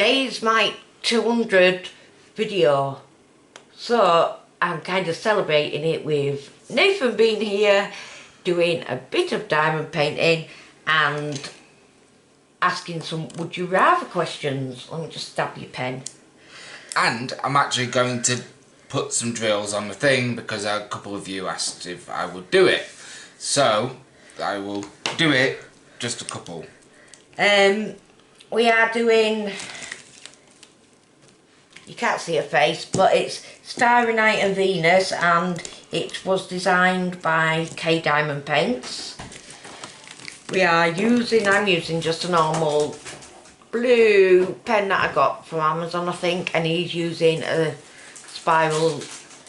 today is my 200 video, so I'm kind of celebrating it with Nathan being here, doing a bit of diamond painting and asking some would you rather questions. Let me just stab your pen. And I'm actually going to put some drills on the thing because a couple of you asked if I would do it. So I will do it, just a couple. We are doing, you can't see her face, but it's Starry Night and Venus, and it was designed by K Diamond Paints. I'm using just a normal blue pen that I got from Amazon, I think, and he's using a spiral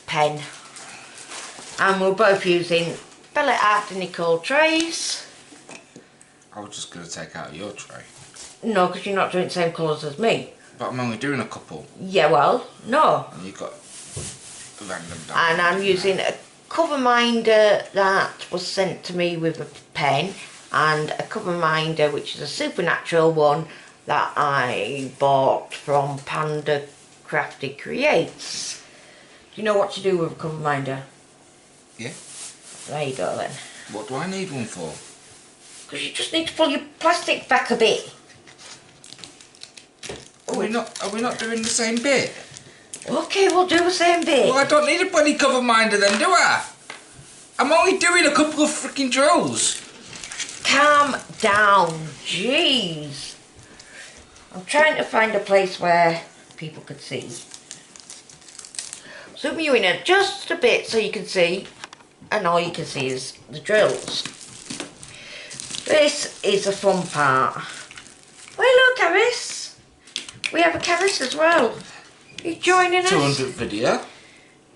pen. And we're both using Bellet Art Nicole trays. I was just going to take out your tray. No, because you're not doing the same colours as me. But I'm only doing a couple. Yeah, well, no. And you've got random down. And I'm using a cover minder that was sent to me with a pen, and a cover minder which is a supernatural one that I bought from Panda Crafty Creates. Do you know what to do with a cover minder? Yeah. There you go then. What do I need one for? Because you just need to pull your plastic back a bit. Are we not doing the same bit? Okay, we'll do the same bit. Well, I don't need a bloody cover minder then, do I? I'm only doing a couple of freaking drills. Calm down, jeez. I'm trying to find a place where people could see. Zoom you in just a bit so you can see, and all you can see is the drills. This is the fun part. Oh, look, Carys. We have a Carys as well. He's joining us. 200 video. Do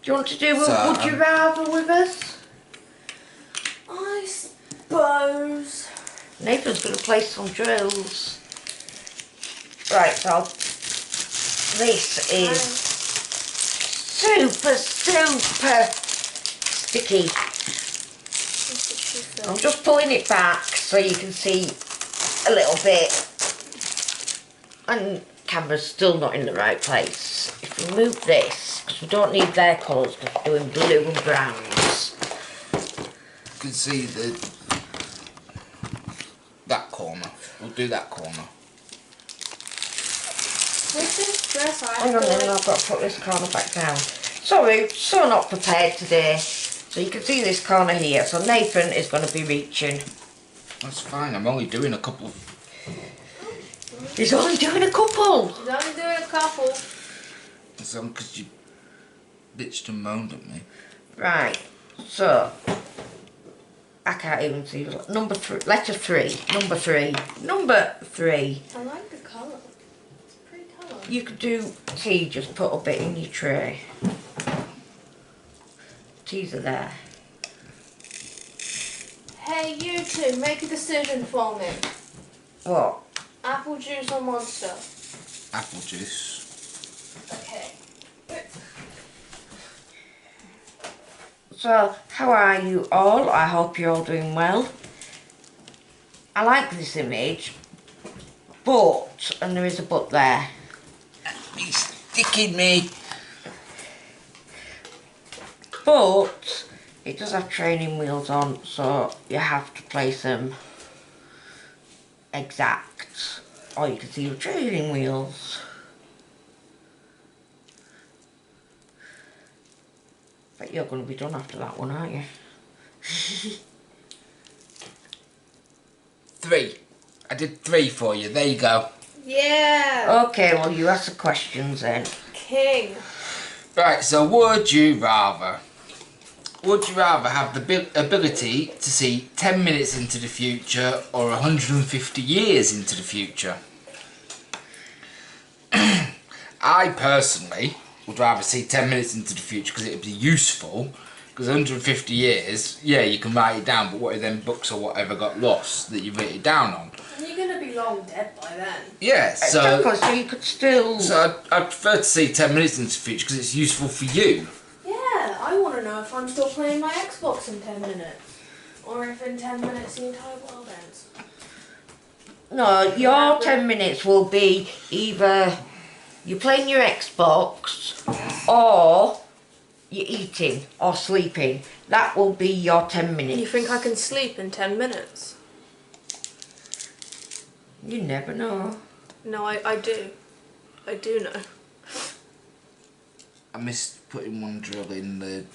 you want to do a would you rather with us? I suppose. Nathan's going to play some drills. Right, so this is super sticky. I'm just pulling it back so you can see a little bit. And camera's still not in the right place. If we move this, because we don't need their colours because we're doing blue and browns. You can see that corner. We'll do that corner. With this dress, Hang on then, I've got to put this corner back down. Sorry, so not prepared today. So you can see this corner here. So Nathan is going to be reaching. That's fine, I'm only doing a couple. He's only doing a couple. He's only doing a couple. It's only because you bitched and moaned at me. Right, so I can't even see number 3, letter 3, number 3, number 3. I like the colour. It's a pretty colour. You could do tea, just put a bit in your tray. Teas are there. Hey, you two, make a decision for me. What? Apple juice or Monster? Apple juice. Okay. So, how are you all? I hope you're all doing well. I like this image, but, and there is a but there. He's sticking me. But it does have training wheels on, so you have to place them exact, or you can see your training wheels. But you're going to be done after that one, aren't you? 3. I did 3 for you. There you go. Yeah. Okay, well you ask the questions then. King. Right, so would you rather? Would you rather have the ability to see 10 minutes into the future or 150 years into the future? I personally would rather see 10 minutes into the future because it would be useful. Because 150 years, yeah, you can write it down, but what if them books or whatever got lost that you wrote it down on? You're going to be long dead by then. Yeah, so So you could still... So I'd prefer to see 10 minutes into the future because it's useful for you. Yeah, I want to know if I'm still playing my Xbox in 10 minutes. Or if in 10 minutes the entire world ends. No, your 10 minutes will be either you're playing your Xbox or you're eating or sleeping. That will be your 10 minutes. You think I can sleep in 10 minutes? You never know. No, I do. I do know. I missed putting one drill in the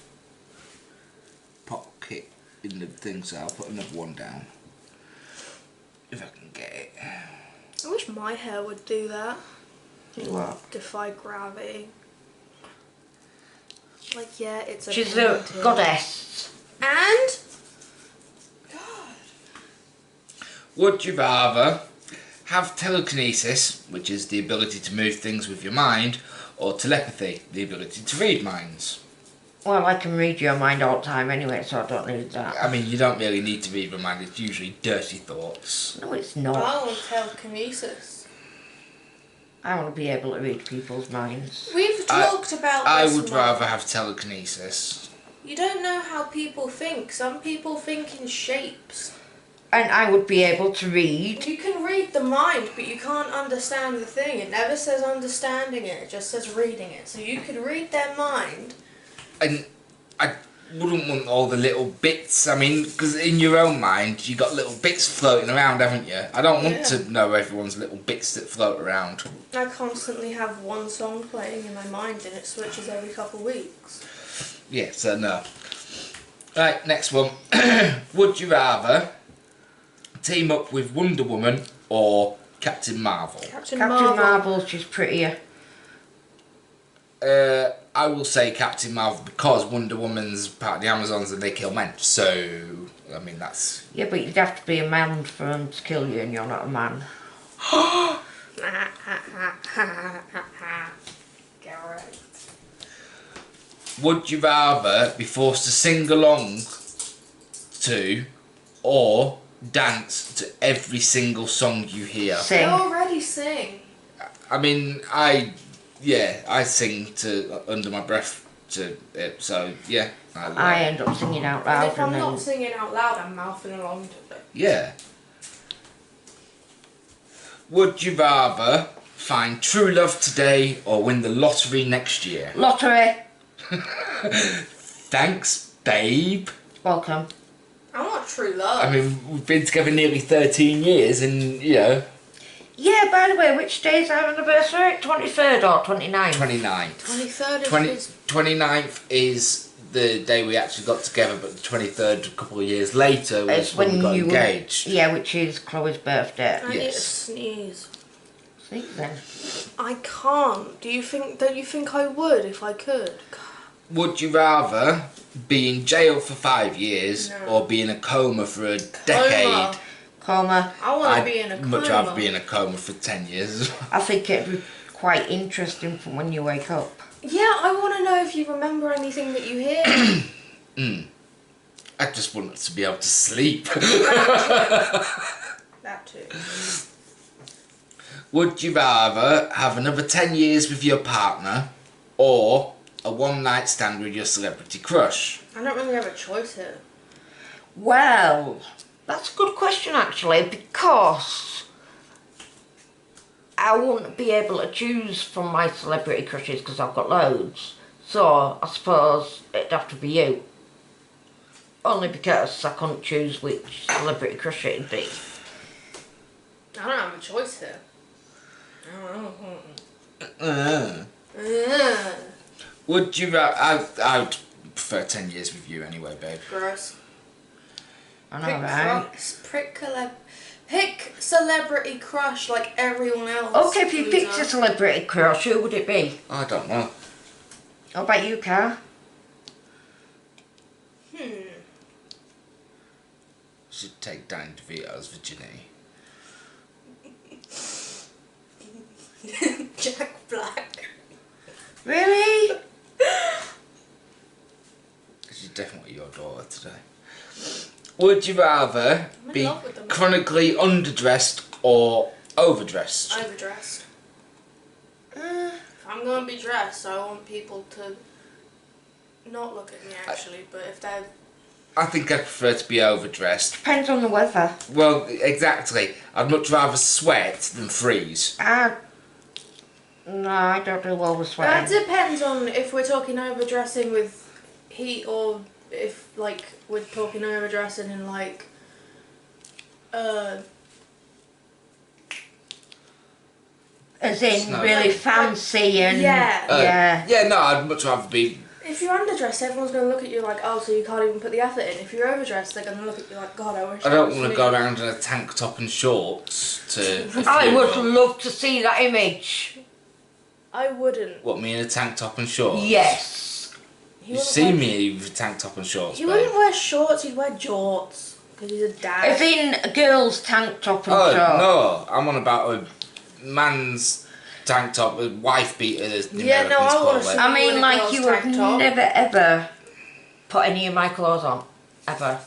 pocket in the thing, so I'll put another one down. If I can get it. I wish my hair would do that. Do what? Defy gravity. Like, yeah, it's a She's a painting. goddess. And? God. Would you rather have telekinesis, which is the ability to move things with your mind, or telepathy, the ability to read minds? Well, I can read your mind all the time anyway, so I don't need that. I mean, you don't really need to read my mind, it's usually dirty thoughts. No, it's not. I want telekinesis. I want to be able to read people's minds. We've talked about I this. would Mark. rather have telekinesis. You don't know how people think. Some people think in shapes. And I would be able to read. You can read the mind, but you can't understand the thing. It never says understanding it, it just says reading it. So you could read their mind. And I wouldn't want all the little bits, I mean, because in your own mind, you got little bits floating around, haven't you? I don't want to know everyone's little bits that float around. I constantly have one song playing in my mind and it switches every couple of weeks. Yeah, so no. Right, next one. Would you rather team up with Wonder Woman or Captain Marvel? Captain Marvel. Marvel. She's prettier. I will say Captain Marvel because Wonder Woman's part of the Amazons and they kill men. So, I mean, that's... Yeah, but you'd have to be a man for them to kill you, and you're not a man. Correct. Would you rather be forced to sing along to or dance to every single song you hear? They Sing. already sing. I mean, I sing to under my breath to it, so yeah. I end up singing out And loud if I'm and then... not singing out loud, I'm mouthing along to it. Yeah. Would you rather find true love today or win the lottery next year? Lottery. Thanks, babe. Welcome. I want true love. I mean, we've been together nearly 13 years and, you know... Yeah, by the way, which day is our anniversary? 23rd or 29th? 29th. 23rd is 29th is the day we actually got together, but the 23rd, a couple of years later, was It's when we got you engaged. Yeah, which is Chloe's birthday. I need to Yes. sneeze. Sneeze then. I can't. Don't you think I would if I could? Would you rather be in jail for 5 years No. or be in a coma for a decade? Coma. I want to I'd be in a coma. much rather be in a coma for 10 years. I think it'd be quite interesting from when you wake up. Yeah, I want to know if you remember anything that you hear. I just want to be able to sleep. That too. Would you rather have another 10 years with your partner or a one-night stand with your celebrity crush? I don't really have a choice here. Well, that's a good question actually, because I wouldn't be able to choose from my celebrity crushes because I've got loads. So I suppose it'd have to be you. Only because I couldn't choose which celebrity crush it'd be. I don't have a choice here. Would you rather... I would prefer 10 years with you anyway, babe. Gross. I know, right? Pick celebrity crush like everyone else. Okay, if you loser. picked a celebrity crush, who would it be? I don't know. How about you, Car? Should take Danny DeVito's virginity. Jack Black. Really? She's definitely your daughter today. Would you rather I'm in be love with them. chronically underdressed or overdressed? Overdressed. If I'm gonna be dressed, I want people to not look at me actually, but if they're I think I'd prefer to be overdressed. Depends on the weather. Well, exactly. I'd much rather sweat than freeze. No, I don't do well with That sweating. depends on if we're talking overdressing with heat or if like we're talking overdressing in like As in Snow. really Like- fancy and... Yeah. Yeah. No, I'd much rather be... If you're underdressed, everyone's going to look at you like, oh, so you can't even put the effort in. If you're overdressed, they're going to look at you like, God, I wish I that don't was want to me." go around in a tank top and shorts to a I would funeral. love to see that image. I wouldn't. What, me in a tank top and shorts? Yes. He You wouldn't see wear- me with a tank top and shorts, He babe. wouldn't wear shorts, he'd wear jorts. Because he's a dad. As in a girl's tank top and Oh, shorts. no. I'm on about a man's tank top, a wife beater, as the Yeah, no, Americans I wanna call see- it. I You mean, in a like, girl's you have tank top? never ever put any of my clothes on. Ever.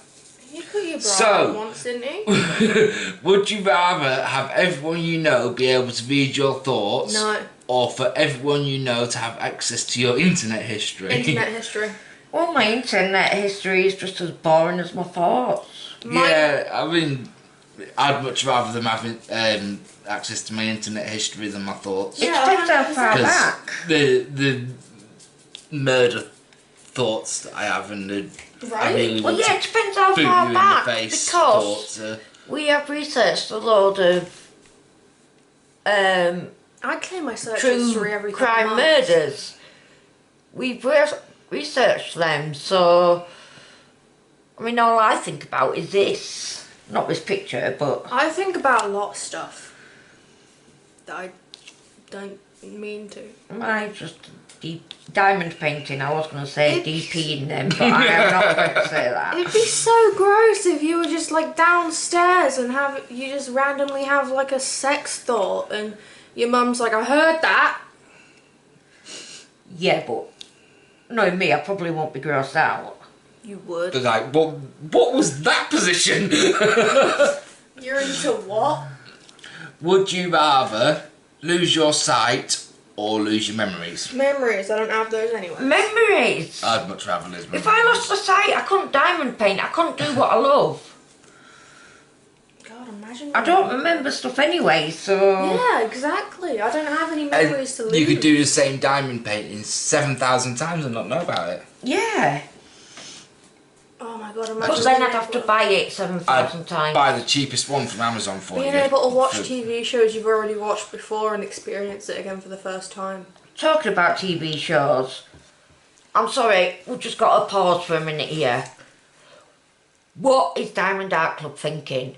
He put your bra So- on once, didn't he? Would you rather have everyone you know be able to read your thoughts? No. Or for everyone you know to have access to your internet history? Internet history. Well, my internet history is just as boring as my thoughts. Yeah, I mean, I'd much rather them having access to my internet history than my thoughts. It Yeah, depends how far 100%. back. The murder thoughts that I have and the I Right? really Well, want yeah, to it depends how boot you far in back. the face Because thoughts. we have researched a load of I clear my search history true every couple crime months. murders. We've researched them, so I mean, all I think about is this. Not this picture, but I think about a lot of stuff that I don't mean to. I just diamond painting. I was going to say It's- DP in them, but I am not going to say that. It'd be so gross if you were just like downstairs and you just randomly have like a sex thought and your mum's like, I heard that. Yeah, but knowing me, I probably won't be grossed out. You would. They're like, what was that position? You're into what? Would you rather lose your sight or lose your memories? Memories. I don't have those anyway. Memories. I'd much rather lose my If I memories. lost the sight, I couldn't diamond paint. I couldn't do what I love. God, imagine. I don't remember stuff anyway, so Yeah, exactly. I don't have any memories to lose. You could do the same diamond painting 7,000 times and not know about it. yeah. Oh my god, imagine. But then being I'd have to able- buy it 7,000 I'd times. buy the cheapest one from Amazon for Being you. able to watch For- TV shows you've already watched before and experience it again for the first time. Talking about TV shows, I'm sorry, we've just got to pause for a minute here. What is Diamond Art Club thinking?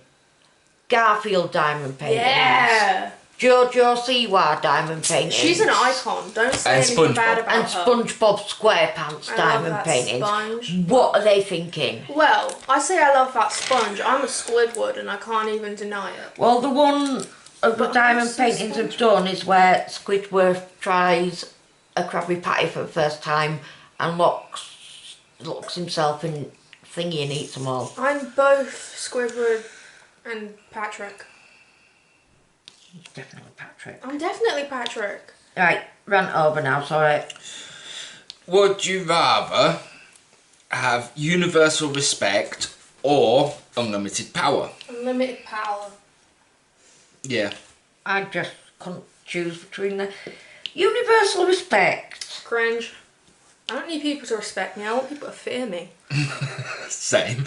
Garfield diamond paintings. Yeah. Jojo Siwa diamond paintings. She's an icon. Don't say And anything bad SpongeBob. about And her. SpongeBob SquarePants I love diamond that paintings. sponge. What are they thinking? Well, I say I love that sponge. I'm a Squidward and I can't even deny it. Well, the one of the But diamond what's the paintings have done is where Squidward tries a Krabby Patty for the first time and locks himself in thingy and eats them all. I'm both Squidward and Patrick. Definitely Patrick. I'm definitely Patrick. Right, rant over now, sorry. Would you rather have universal respect or unlimited power? Unlimited power. Yeah. I just couldn't choose between the universal respect. Cringe. I don't need people to respect me. I want people to fear me. Same.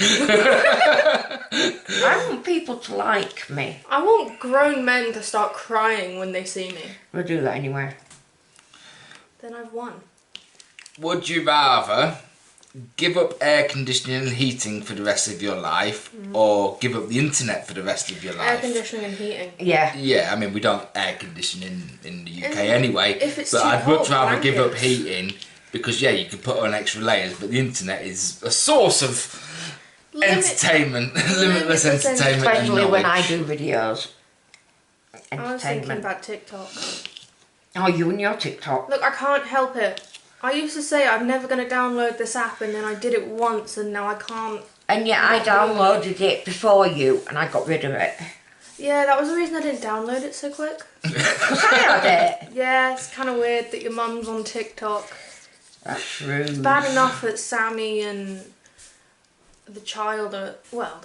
I want people to like me. I want grown men to start crying when they see me. We'll do that anyway. Then I've won. Would you rather give up air conditioning and heating for the rest of your life or give up the internet for the rest of your life? Air conditioning and heating. Yeah. Yeah, I mean, we don't air condition in the UK And anyway. if it's but too I'd much cold, rather give up blankets. heating because, yeah, you can put on extra layers, but the internet is a source of entertainment, limitless Limitless entertainment and Especially when I knowledge. do videos. I was thinking Entertainment. about TikTok. Oh, you and your TikTok. Look, I can't help it. I used to say I'm never going to download this app and then I did it once and now I can't. And yet I downloaded it before you and I got rid of it. Yeah, that was the reason I didn't download it so quick. Because I had it. Yeah, it's kind of weird that your mum's on TikTok. That's rude. Bad enough that Sammy and the child, the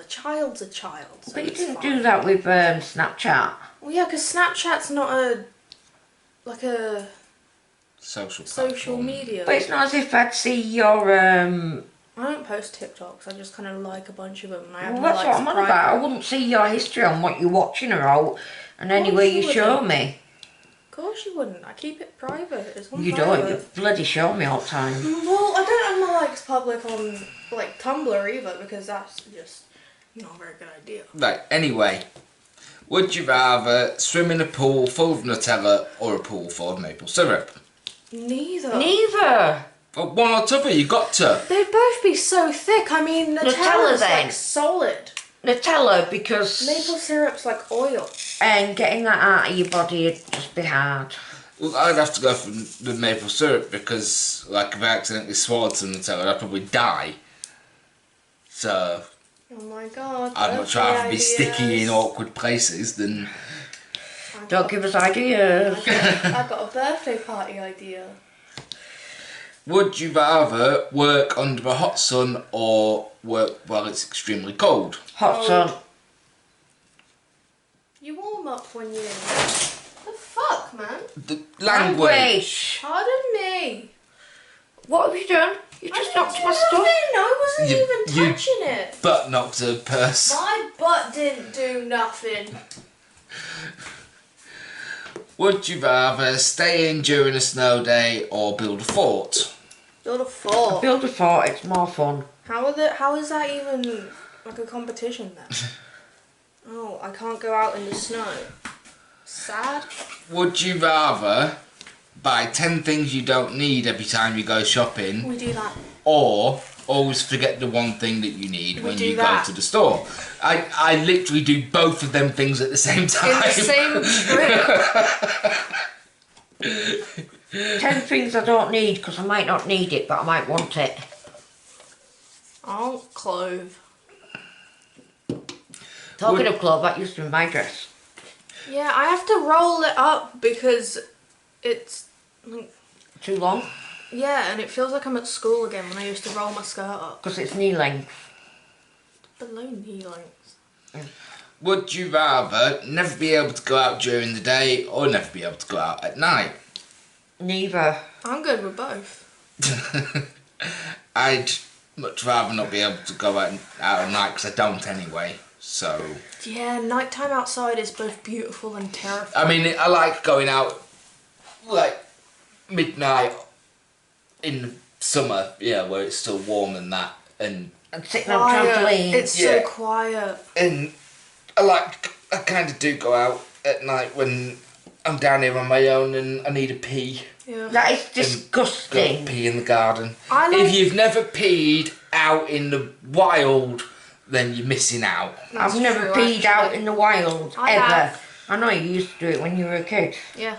child's a child. So But you it's didn't fine. do that with Snapchat. Well, yeah, because Snapchat's not a Social social platform. media. But it's not as if I'd see your I don't post TikToks. I just kind of like a bunch of them. And I have well, my that's what likes I'm on private. about. I wouldn't see your history on what you're watching or out, and anyway you you show wouldn't. me. Of course you wouldn't. I keep it private. It's on You private. don't. You bloody show me all the time. Well, I don't have my likes public on like Tumblr either because that's just not a very good idea. Right, anyway. Would you rather swim in a pool full of Nutella or a pool full of maple syrup? Neither. Neither. Well, one or t'other, you got to. They'd both be so thick. I mean, Nutella Nutella's then. like solid. Nutella because Maple syrup's like oil. and getting that out of your body would just be hard. Well, I'd have to go for the maple syrup because, like, if I accidentally swallowed some Nutella, I'd probably die. So, Oh my god. I'd much rather be sticky in awkward places than... Don't give us ideas. I've got a birthday party idea. Would you rather work under a hot sun or work while it's extremely cold? Hot sun. You warm up when you... The fuck, man? The language. Pardon me. What have you done? You just knocked my stuff. I wasn't You- even you- touching it. Butt knocked a purse. My butt didn't do nothing. Would you rather stay in during a snow day or build a fort? Build a fort. Build a fort, it's more fun. How is that even like a competition then? Oh, I can't go out in the snow. Sad. Would you rather buy 10 things you don't need every time you go shopping We do that. or always forget the one thing that you need We when do you that. go to the store? I literally do both of them things at the same time. In the same trip. 10 things I don't need because I might not need it, but I might want it. Oh, clove. Talking of clothes, that used to be my dress. Yeah, I have to roll it up because it's Too long yeah, and it feels like I'm at school again when I used to roll my skirt up because it's knee length. below knee length. Would you rather never be able to go out during the day or never be able to go out at night? Neither. I'm good with both. I'd much rather not be able to go out at night because I don't anyway. So, Yeah, nighttime outside is both beautiful and terrifying. I mean, I like going out like midnight in summer, yeah, where it's still warm and that, and And sitting on trampoline. It's Yeah. so quiet. I kind of do go out at night when I'm down here on my own and I need a pee. Yeah. That is Go disgusting. pee in the garden. I like- If you've never peed out in the wild, then you're missing out. That's I've never true, peed out actually. in the wild, I ever. have. I know you used to do it when you were a kid. Yeah.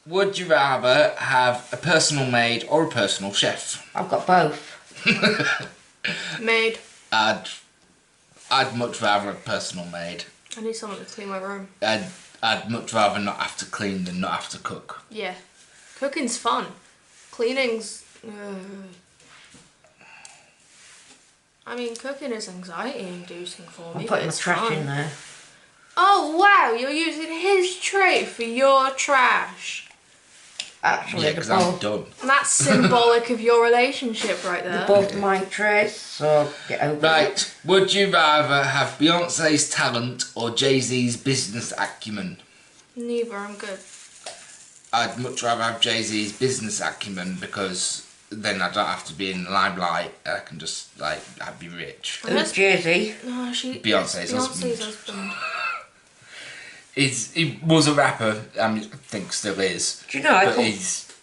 Would you rather have a personal maid or a personal chef? I've got both. Maid. I'd much rather a personal maid. I need someone to clean my room. I'd much rather not have to clean than not have to cook. Yeah. Cooking's fun. Cleaning's... I mean, cooking is anxiety-inducing for me. I'm but putting the it's trash fun. in there. Oh, wow, you're using his tray for your trash. Actually, Yeah, they're because I'm both, done. And that's symbolic of your relationship right there. they're both my trays, so get over it. Right, would you rather have Beyonce's talent or Jay-Z's business acumen? Neither, I'm good. I'd much rather have Jay-Z's business acumen because then I don't have to be in the limelight. I can just, like, I'd be rich. Who's Jay-Z? No, Beyonce's husband. husband. He was a rapper, I mean, I think still is. Do you know, I But could,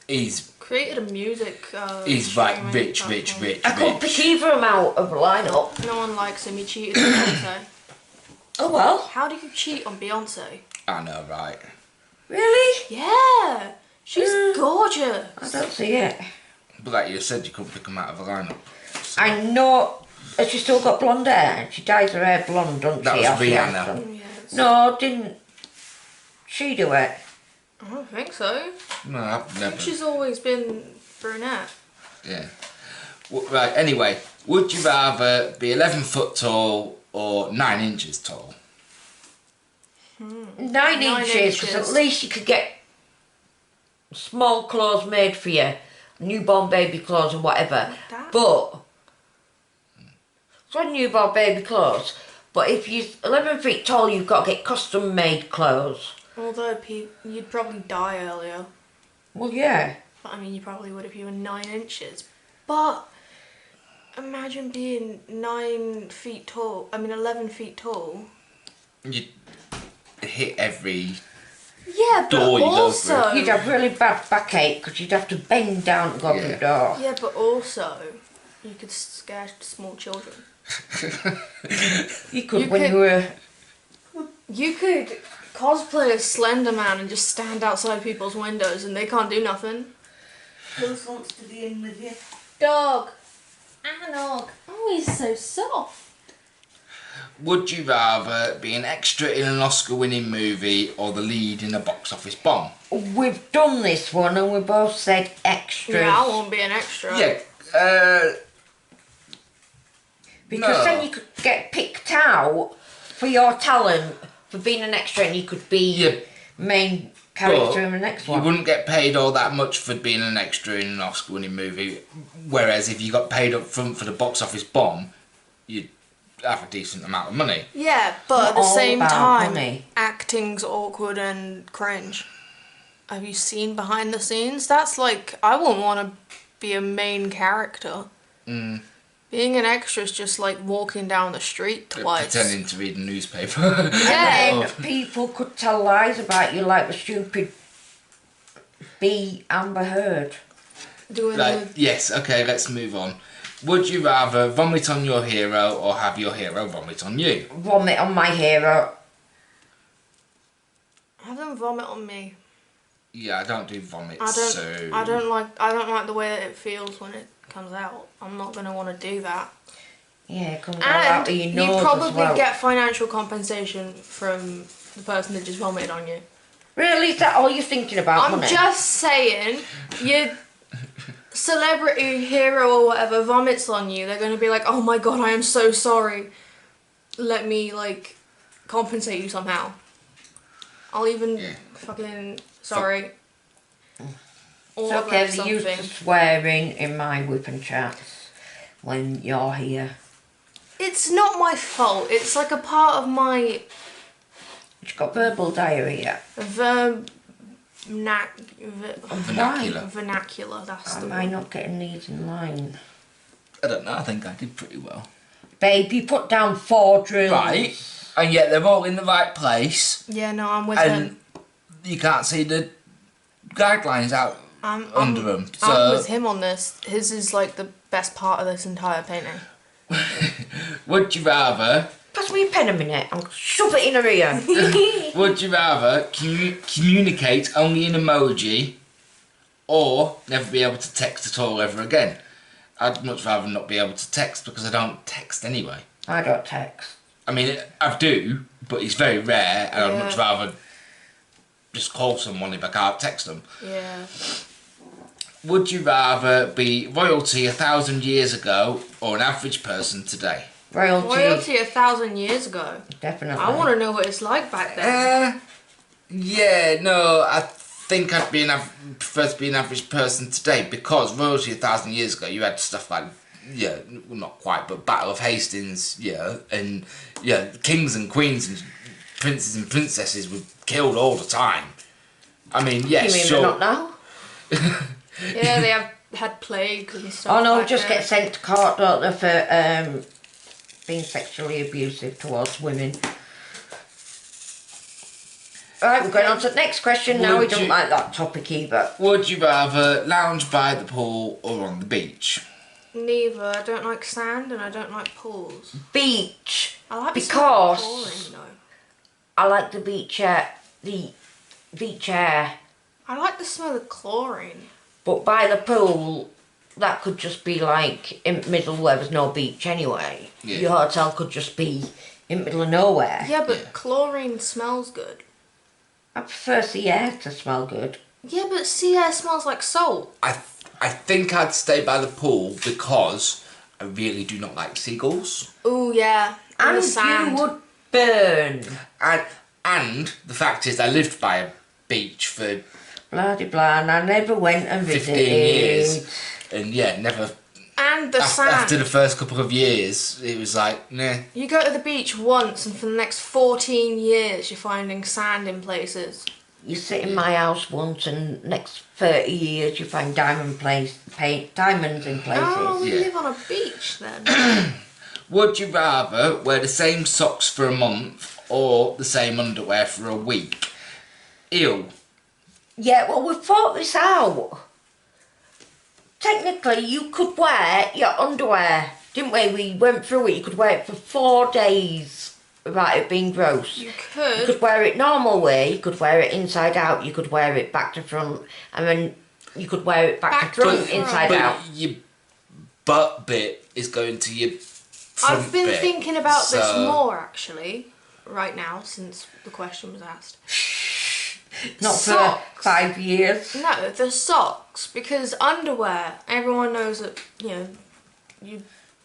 he's Created a music. He's like streaming rich. platform. I could pick either of them out of a lineup. No one likes him. He cheated on Beyonce. Oh well. How do you cheat on Beyonce? I know, right? Really? Yeah, she's gorgeous. I don't see it. But like you said, you couldn't pick them out of a lineup. So. I know. Has she still got blonde hair? She dyes her hair blonde, doesn't That she? was As she has Rihanna. done. Yeah, it's- No, didn't she do it? I don't think so. No, I've I never. think she's always been brunette. Yeah. Right. Anyway, Would you rather be 11 foot tall or 9 inches tall? 9 inches, because at least you could get small clothes made for you, newborn baby clothes and whatever. That? But so newborn baby clothes. But if you're 11 feet tall, you've got to get custom made clothes. Although you'd probably die earlier. Well, yeah. But I mean, you probably would if you were 9 inches. But imagine being 9 feet tall. I mean, 11 feet tall. You'd hit every Yeah, but door you go also through. You'd have really bad backache because you'd have to bend down to go through the door. yeah, but also you could scare small children. You could You when could- you were. You could cosplay as Slender Man and just stand outside people's windows and they can't do nothing. Who wants to be in with you? Dog. Anog. Oh, he's so soft. Would you rather be an extra in an Oscar-winning movie or the lead in a box office bomb? We've done this one and we both said extras. Yeah, I won't be an extra. Yeah, Because No. then you could get picked out for your talent for being an extra and you could be Yeah, main but character in the next you one. wouldn't get paid all that much for being an extra in an Oscar-winning movie. Whereas if you got paid up front for the box office bomb, you'd have a decent amount of money. Yeah, but Not at the all same about time, money. acting's awkward and cringe. Have you seen behind the scenes? That's like, I wouldn't want to be a main character. Mm. Being an extra is just like walking down the street twice. Pretending to read a newspaper. Yeah. And people could tell lies about you like the stupid Amber Heard. Doing Like, yes, okay, let's move on. Would you rather vomit on your hero or have your hero vomit on you? Vomit on my hero. have them vomit on me. Yeah, I don't do vomit, I so... don't like the way that it feels when it comes out. I'm not gonna want to do that. Yeah, it comes out And of your you nose probably as well. get financial compensation from the person that just vomited on you. Really? Is that all you're thinking about, I'm money? just saying, your celebrity hero or whatever vomits on you, they're gonna be like, oh my god, I am so sorry. Let me, like, compensate you somehow. I'll even fucking, sorry. It's Or okay, they use something. the swearing in my whip and chats when you're here. It's not my fault. It's like a part of my She's got verbal diarrhea. Vernacular. vernacular. That's the Am I word. not getting these in line? I don't know, I think I did pretty well. Babe, you put down 4 drills. Right, and yet they're all in the right place, Yeah, no, I'm with and him. you can't see the guidelines out I'm under them. I'm So, with him on this. His is like the best part of this entire painting. would you rather... Pass me a pen a minute. I'll shove it in her ear. Would you rather communicate only in emoji or never be able to text at all ever again? I'd much rather not be able to text because I don't text anyway. I don't text. I mean, I do, but it's very rare and I'd Yeah. much rather just call someone if I can't text them. Yeah. Would you rather be royalty 1,000 years ago or an average person today? Royalty. 1,000 years ago. Definitely. I want to know what it's like back then. Yeah, no, I think I'd be prefer to be an average person today because royalty 1,000 years ago, you had stuff like, yeah, well, not quite, but Battle of Hastings, yeah, and yeah, kings and queens and princes and princesses were killed all the time. I mean, yes, You mean sure. they're not now? Yeah, they had plague and stuff. Oh no, back just then. get sent to court, don't they, for being sexually abusive towards women. Alright, we're going on to the next question now. We Would don't you- like that topic either. Would you rather lounge by the pool or on the beach? Neither. I don't like sand and I don't like pools. Beach. I like the Because- smell of chlorine, though. I like the beach air. The beach air. I like the smell of chlorine. But by the pool, that could just be like in the middle where there's no beach anyway. Yeah. Your hotel could just be in the middle of nowhere. Yeah, but Yeah. chlorine smells good. I prefer the air to smell good. Yeah, but sea air smells like salt. I think I'd stay by the pool because I really do not like seagulls. Oh yeah, in the And sand. you would burn. And the fact is, I lived by a beach for Blah de blah, and I never went and 15 visited. years. And yeah, never. And the sand. After the first couple of years, it was like, nah. You go to the beach once, and for the next 14 years, you're finding sand in places. You sit in my house once, and next 30 years you find diamonds in places. Oh, we Yeah. live on a beach then. Would you rather wear the same socks for a month or the same underwear for a week? Ew. Yeah, well, we thought this out. Technically, you could wear your underwear, didn't we? We went through it. You could wear it for 4 days without it being gross. You You could. could wear it normal way. You could wear it inside out. You could wear it back to front, and then you could wear it back to front, front. inside But out. your butt bit is going to your front I've been bit, thinking about this so- more actually, right now, since the question was asked. Not Socks. for 5 years. No, the socks, because underwear, everyone knows that, your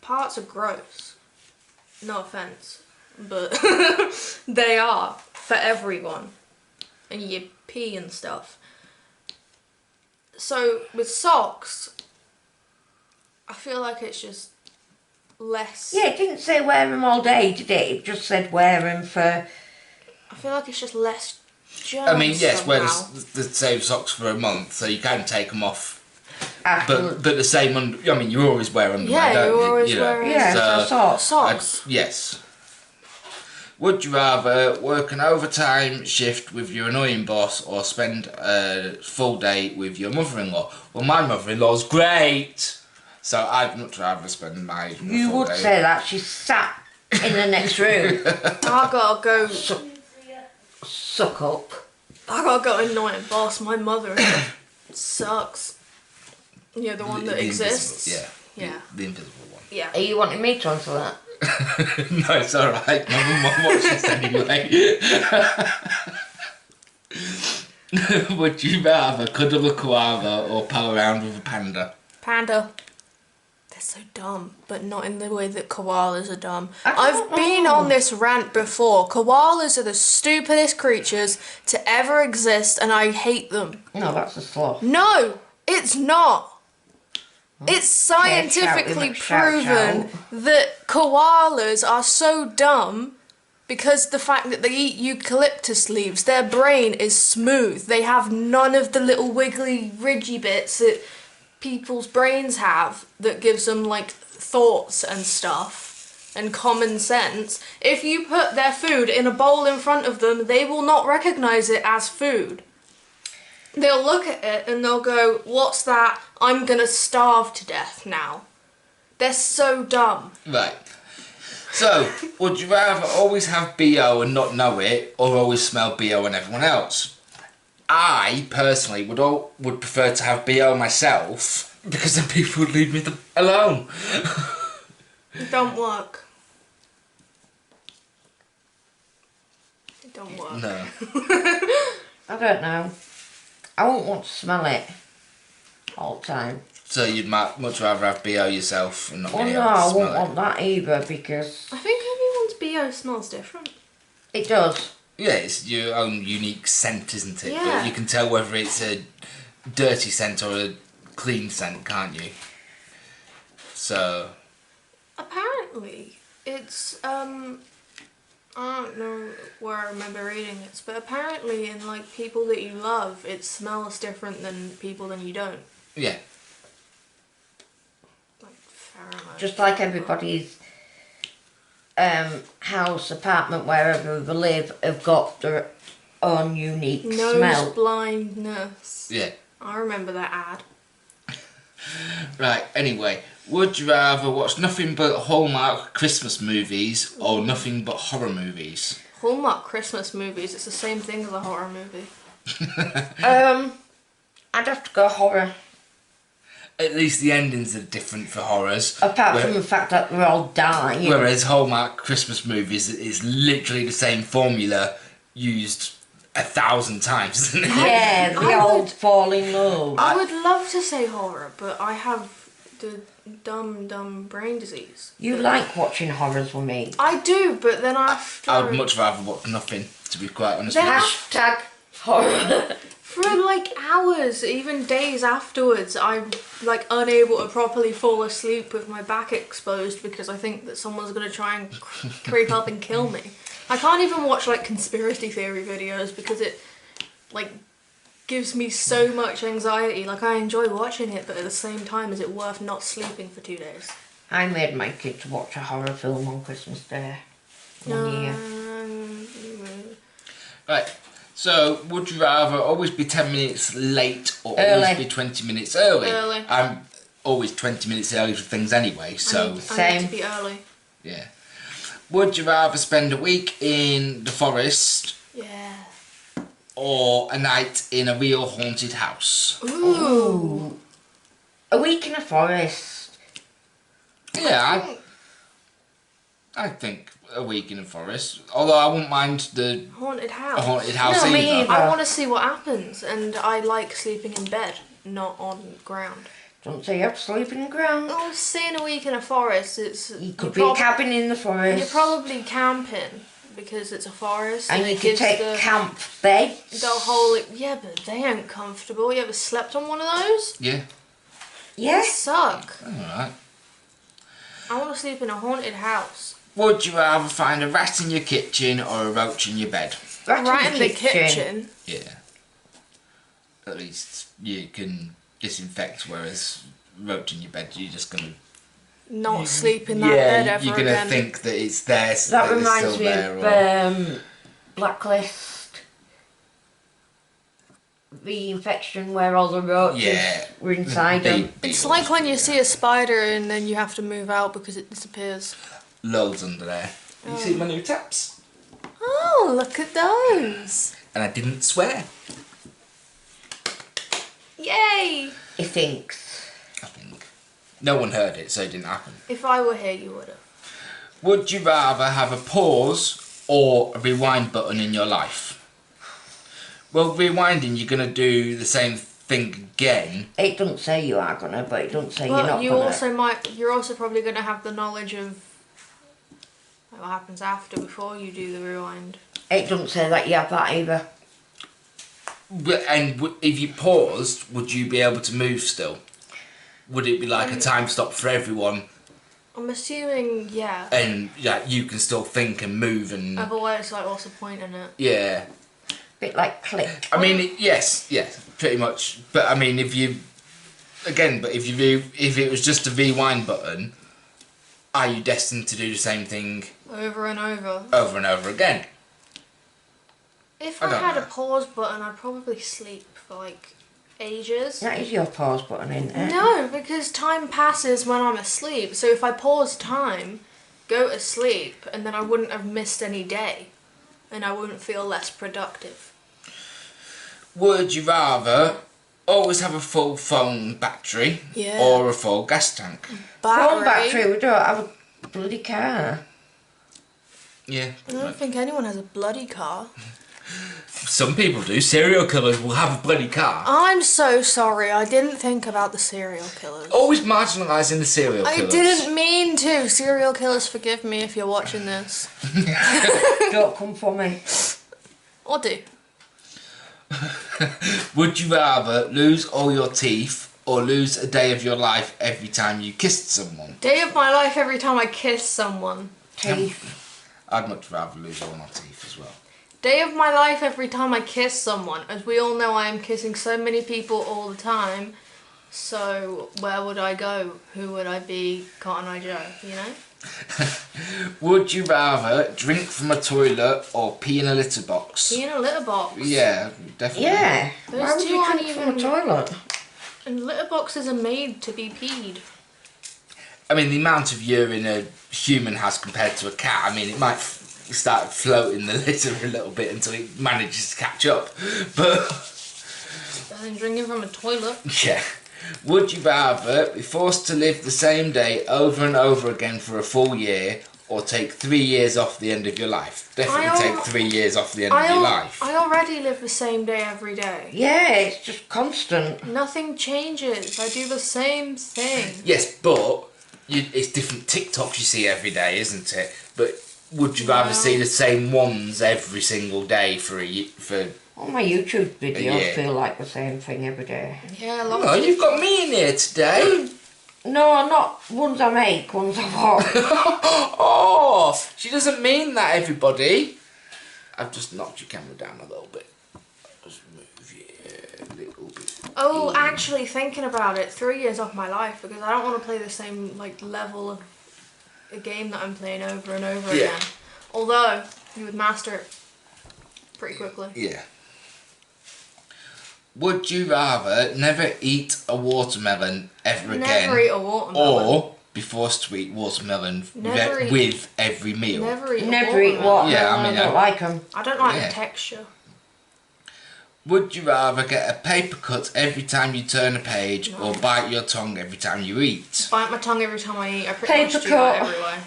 parts are gross. No offence, but they are for everyone. And you pee and stuff. So with socks, I feel like it's just less. Yeah, it didn't say wear them all day, did it? It just said wear them for... I feel like it's just less germs. I mean, yes, wear somehow. the same socks for a month, so you can take them off. After, But the same I mean, you always wear underwear, Yeah, don't you you? always know? wear yeah, so socks. socks. Yes. Would you rather work an overtime shift with your annoying boss or spend a full day with your mother-in-law? Well, my mother-in-law's great, so I'd much rather spend my You full would day. say that. She's sat in the next room. I gotta go. Suck up. I gotta go annoying boss. My mother sucks. Yeah, the one that The exists. invisible, yeah. Yeah. The invisible one. Yeah. Are you wanting me to answer that? No, it's alright. My mum watches anyway. Would you rather cuddle a koala or pal around with a panda? Panda. They're so dumb, but not in the way that koalas are dumb. I don't I've been know. on this rant before. Koalas are the stupidest creatures to ever exist, and I hate them. No, that's a sloth. No, it's not. It's scientifically shout, proven that koalas are so dumb because the fact that they eat eucalyptus leaves, their brain is smooth. They have none of the little wiggly, ridgy bits that people's brains have that gives them like thoughts and stuff and common sense. If you put their food in a bowl in front of them, they will not recognize it as food. They'll look at it and they'll go, "What's that? I'm gonna starve to death now." They're so dumb. Right. So, would you rather always have BO and not know it, or always smell BO and everyone else? I, personally, would prefer to have BO myself, because then people would leave me alone. It don't work. It don't work. No. I don't know. I wouldn't want to smell it all the time. So you'd much rather have BO yourself and not Well, be no, able to I smell wouldn't it? want that either because I think everyone's BO smells different. it does. Yeah, it's your own unique scent, isn't it? Yeah. But you can tell whether it's a dirty scent or a clean scent, can't you? So... Apparently, it's I don't know where I remember reading this, but apparently in like people that you love, it smells different than people that you don't. Yeah. Like pheromones. Just like everybody's house, apartment, wherever they live, have got their own unique Nose smell. blindness. Yeah. I remember that ad. Right, anyway, would you rather watch nothing but Hallmark Christmas movies or nothing but horror movies? Hallmark Christmas movies, it's the same thing as a horror movie. I'd have to go horror. At least the endings are different for horrors. Apart from the fact that we're all dying. Whereas Hallmark Christmas movies is literally the same formula used 1,000 times, isn't it? Yeah, they all fall in love. I would love to say horror, but I have the dumb brain disease. You like watching horrors with me. I do, but then after... I would much rather watch nothing, to be quite honest with you. Hashtag horror. For like hours, even days afterwards, I'm like unable to properly fall asleep with my back exposed because I think that someone's gonna try and creep up and kill me. I can't even watch like conspiracy theory videos because it like gives me so much anxiety. Like I enjoy watching it, but at the same time, is it worth not sleeping for 2 days? I made my kids watch a horror film on Christmas Day. 1 year. Right. So, would you rather always be 10 minutes late or Early. always be 20 minutes early? Early. I'm always 20 minutes early for things anyway, so... I need Same. to be early. Yeah. Would you rather spend a week in the forest Yeah. or a night in a real haunted house? Ooh. A week in a forest. Yeah, I think a week in a forest. Although I wouldn't mind the Haunted house. a haunted house No, me either. either. I want to see what happens, and I like sleeping in bed, not on ground. Don't say you have to sleep in the ground. Oh, seeing a week in a forest, it's... You could be camping in the forest. You're probably camping, because it's a forest. And it you could gives take the camp beds. the whole... Yeah, but they aren't comfortable. You ever slept on one of those? Yeah. They Yes. suck. Alright. I want to sleep in a haunted house. Would you rather find a rat in your kitchen or a roach in your bed? Right in the kitchen. Yeah. At least you can disinfect, whereas roach in your bed, you're just gonna Not sleep in that bed ever you're gonna again. think that it's there. That it's reminds still me there, of Blacklist. The infection where all the roaches Yeah. were inside them. It's like when you see a spider and then you have to move out because it disappears. loads under there. You see my new taps? Oh, look at those. And I didn't swear. Yay! He thinks. I think. No one heard it, so it didn't happen. If I were here, you would have. Would you rather have a pause or a rewind button in your life? Well, rewinding, you're going to do the same thing again. It doesn't say you are gonna, but it doesn't say you're But not you gonna. also might. You're also probably going to have the knowledge of what happens after before you do the rewind. It doesn't say that you have that either. And if you paused, would you be able to move still? Would it be like a time stop for everyone? I'm assuming, yeah. And yeah, you can still think and move and... Otherwise, like, what's the point in it? Yeah. Bit like click. I mean, yes, pretty much. But I mean, if you... Again, but if it was just a rewind button, are you destined to do the same thing Over and over. over and over again? If I I don't had know. a pause button, I'd probably sleep for like ages. That is your pause button, isn't it? No, because time passes when I'm asleep. So if I pause time, go to sleep, and then I wouldn't have missed any day, and I wouldn't feel less productive. Would you rather always have a full phone battery Yeah. or a full gas tank? Phone battery, we don't have a bloody car. Yeah. I don't think anyone has a bloody car. Some people do. Serial killers will have a bloody car. I'm so sorry. I didn't think about the serial killers. Always marginalising the serial I killers. didn't mean to. Serial killers, forgive me if you're watching this. Don't come for me. Or do. Would you rather lose all your teeth or lose a day of your life every time you kissed someone? Day of my life every time I kiss someone. Teeth. I'd much rather lose all my teeth as well. Day of my life every time I kiss someone. As we all know, I am kissing so many people all the time. So where would I go? Who would I be? Cotton Eye Joe, you know? Would you rather drink from a toilet or pee in a litter box? Pee in a litter box. Yeah, definitely. Yeah. Those Why would two you aren't drink from a even- toilet? And litter boxes are made to be peed. I mean, the amount of urine a human has compared to a cat, I mean, it might start floating the litter a little bit until it manages to catch up. But, Better than drinking from a toilet. yeah. Would you rather be forced to live the same day over and over again for a full year or take 3 years off the end of your life? Definitely take 3 years off the end of your life. I already live the same day every day. Yeah, it's just constant. Nothing changes. I do the same thing. Yes, but it's different TikToks you see every day, isn't it? But would you rather see the same ones every single day for All my YouTube videos Yeah. feel like the same thing every day. Yeah, a lot Oh, of you've got me in here today. No, not ones I make, ones I watch. Oh, she doesn't mean that, everybody. I've just knocked your camera down a little bit. Just move it a little bit. Oh, actually, thinking about it, 3 years off my life because I don't want to play the same level of a game that I'm playing over and over Yeah. again. Although you would master it pretty quickly. Yeah. Would you rather never eat a watermelon ever again, Never eat a watermelon. or be forced to eat watermelon Never eat- with every meal? Never eat. Never eat watermelon. watermelon, Yeah, I I mean, don't like them. I don't like Yeah. the texture. Would you rather get a paper cut every time you turn a page, or bite your tongue every time you eat? Bite my tongue every time I eat. I pretty Paper much do that cut. everywhere.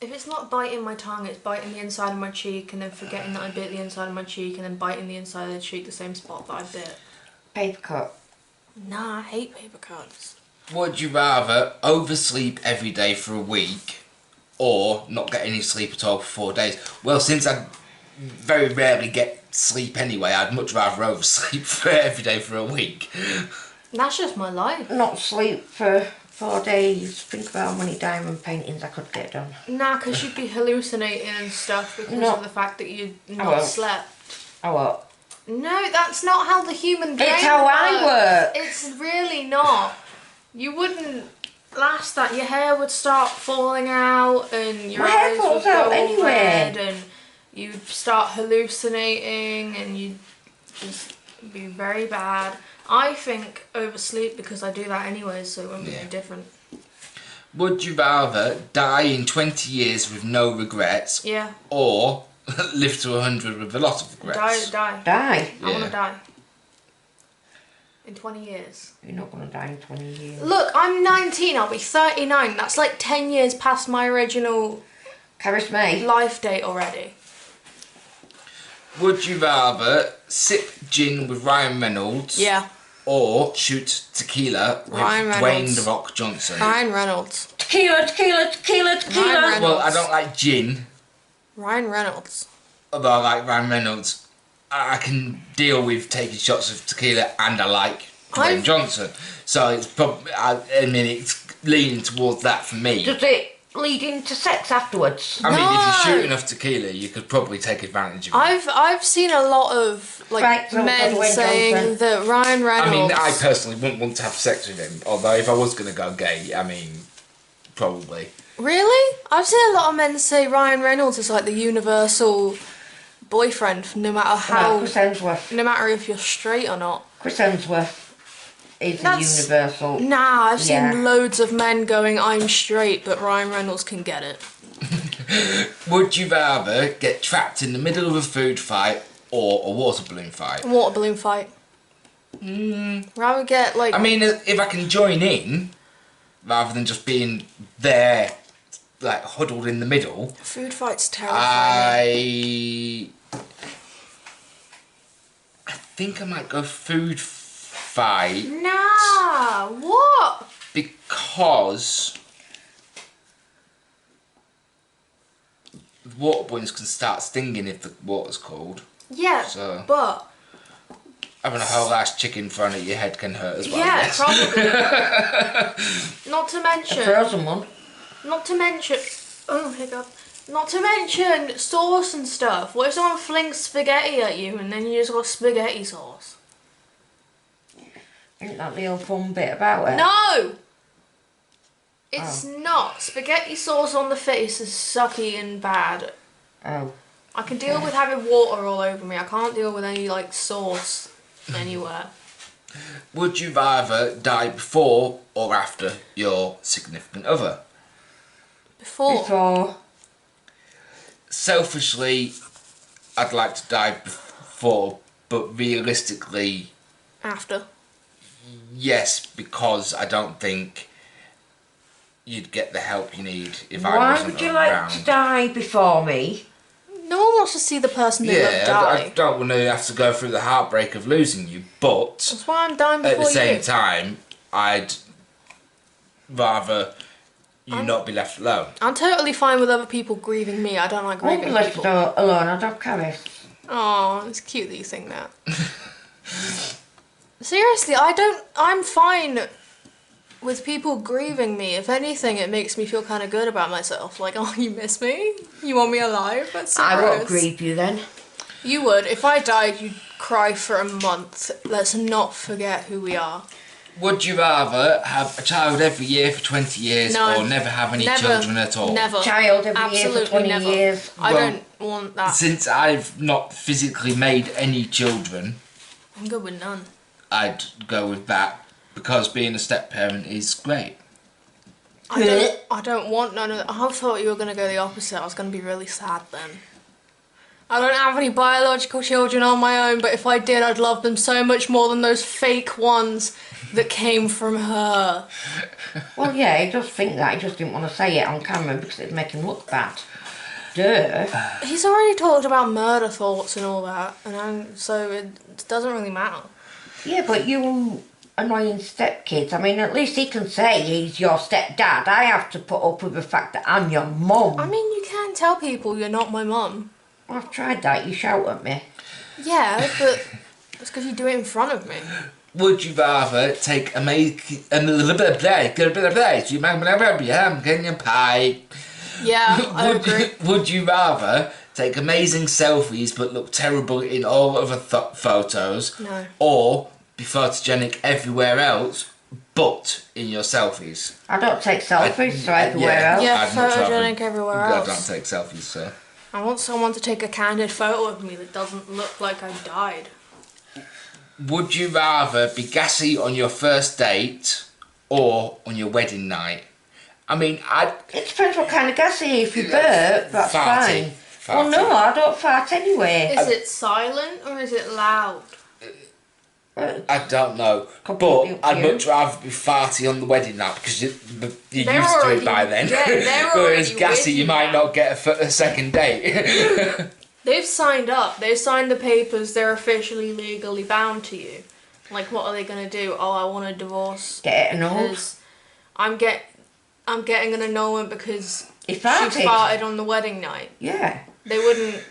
If it's not biting my tongue, it's biting the inside of my cheek and then forgetting that I bit the inside of my cheek and then biting the inside of the cheek, the same spot that I bit. Paper cut. Nah, I hate paper cuts. Would you rather oversleep every day for a week, or not get any sleep at all for 4 days? Well, since I very rarely get sleep anyway, I'd much rather oversleep for every day for a week. That's just my life. Not sleep for 4 days. Think about how many diamond paintings I could get done. Nah, because you'd be hallucinating and stuff because No. of the fact that you'd not won't. slept. Oh what? No, that's not how the human brain It's how I work. It's really not. You wouldn't last that. Your hair would start falling out and your My hair eyes falls would out go anyway. red and you'd start hallucinating and you'd just be very bad. I think oversleep because I do that anyway, so it wouldn't be any different. Would you rather die in 20 years with no regrets, Yeah. or live to 100 with a lot of regrets? Die. Die. I want Yeah. to die. In 20 years. You're not going to die in 20 years. Look, I'm 19, I'll be 39. That's like 10 years past my original Carys May. life date already. Would you rather sip gin with Ryan Reynolds, Yeah. or shoot tequila with Ryan Dwayne Reynolds. The Rock Johnson? Ryan Reynolds. Tequila, tequila, tequila, tequila. Ryan Reynolds. Well, I don't like gin, Ryan Reynolds. although I like Ryan Reynolds. I can deal with taking shots of tequila, and I like Dwayne I've- Johnson. So it's probably, I mean, it's leaning towards that for me. Does it lead into sex afterwards? I mean, if you No. shoot enough tequila, you could probably take advantage of it. I've seen a lot of Right, so men Dwayne saying Johnson. that Ryan I Reynolds. mean, I personally wouldn't want to have sex with him. Although, if I was going to go gay, I mean, probably. Really? I've seen a lot of men say Ryan Reynolds is like the universal boyfriend, no matter No, how, Chris Hemsworth. no matter if you're straight or not. Chris Hemsworth is a That's- universal. Nah, I've Yeah. seen loads of men going, I'm straight, but Ryan Reynolds can get it. Would you rather get trapped in the middle of a food fight or a water balloon fight? Water balloon fight. Rather get like. I mean, if I can join in, rather than just being there, like huddled in the middle, Food fight's terrifying. I think I might go food fight Nah, what? because water balloons can start stinging if the water's cold. Yeah, So- but Having a whole ass chicken thrown at your head can hurt as well. yeah, yes. probably. Not to A mention, frozen one. oh my god. Not to mention sauce and stuff. What if someone flings spaghetti at you and then you just got spaghetti sauce? Isn't that the old fun bit about it? No! It's not. Spaghetti sauce on the face is sucky and bad. Oh. I can deal with having water all over me. I can't deal with any like sauce anywhere. Would you rather die before or after your significant other? Before. Selfishly, I'd like to die before, but realistically, After. yes, because I don't think you'd get the help you need if I Why wasn't would you around. like to die before me? No one wants to see the person they love Yeah, die. I don't want to have to go through the heartbreak of losing you, but That's why I'm dying at before the same you. time, I'd rather you not be left alone. I'm totally fine with other people grieving me. I don't like I won't be grieving left people. alone, I'd have Carys. Oh, it's cute that you think that. Seriously, I'm fine with people grieving me. If anything, it makes me feel kind of good about myself. Like, oh, you miss me? You want me alive? That's so I won't gross. grieve you then. You would. If I died, you'd cry for a month. Let's not forget who we are. Would you rather have a child every year for 20 years No. or never have any Never. children at all? Never. Child every Absolutely year for 20 never. years. I Well, don't want that. Since I've not physically made any children, I'm good with none. I'd go with that because being a step parent is great. I don't want none of that. I thought you were going to go the opposite. I was going to be really sad then. I don't have any biological children on my own, but if I did, I'd love them so much more than those fake ones that came from her. Well, yeah, he does think that. He just didn't want to say it on camera because it'd make him look bad. Duh. He's already talked about murder thoughts and all that, so it doesn't really matter. Yeah, but you annoying stepkids. I mean, at least he can say he's your stepdad. I have to put up with the fact that I'm your mum. I mean, you can tell people you're not my mum. I've tried that. You shout at me. Yeah, but it's because you do it in front of me. Would you rather take pie? Yeah, I agree. Would you rather take amazing selfies but look terrible in all other photos? No. Or be photogenic everywhere else but in your selfies? I don't take selfies, so everywhere else. Yeah, I'd much rather- photogenic everywhere I else. don't take selfies, so. I want someone to take a candid photo of me that doesn't look like I died. Would you rather be gassy on your first date or on your wedding night? I mean, It depends what kind of gas it is. If you burp, that's Farty. fine. Well, no, I don't fart anyway. Is it silent or is it loud? I don't know, Completely but up to I'd you. much rather be farty on the wedding night because you're They're used to already- it by then. yeah, they're Whereas already gassy, with you you might now. not get a second date. They've signed up. They've signed the papers. They're officially legally bound to you. Like, what are they gonna do? Oh, I want a divorce Get it annulled. because I'm getting an annulment because He she farted. farted on the wedding night. Yeah, They wouldn't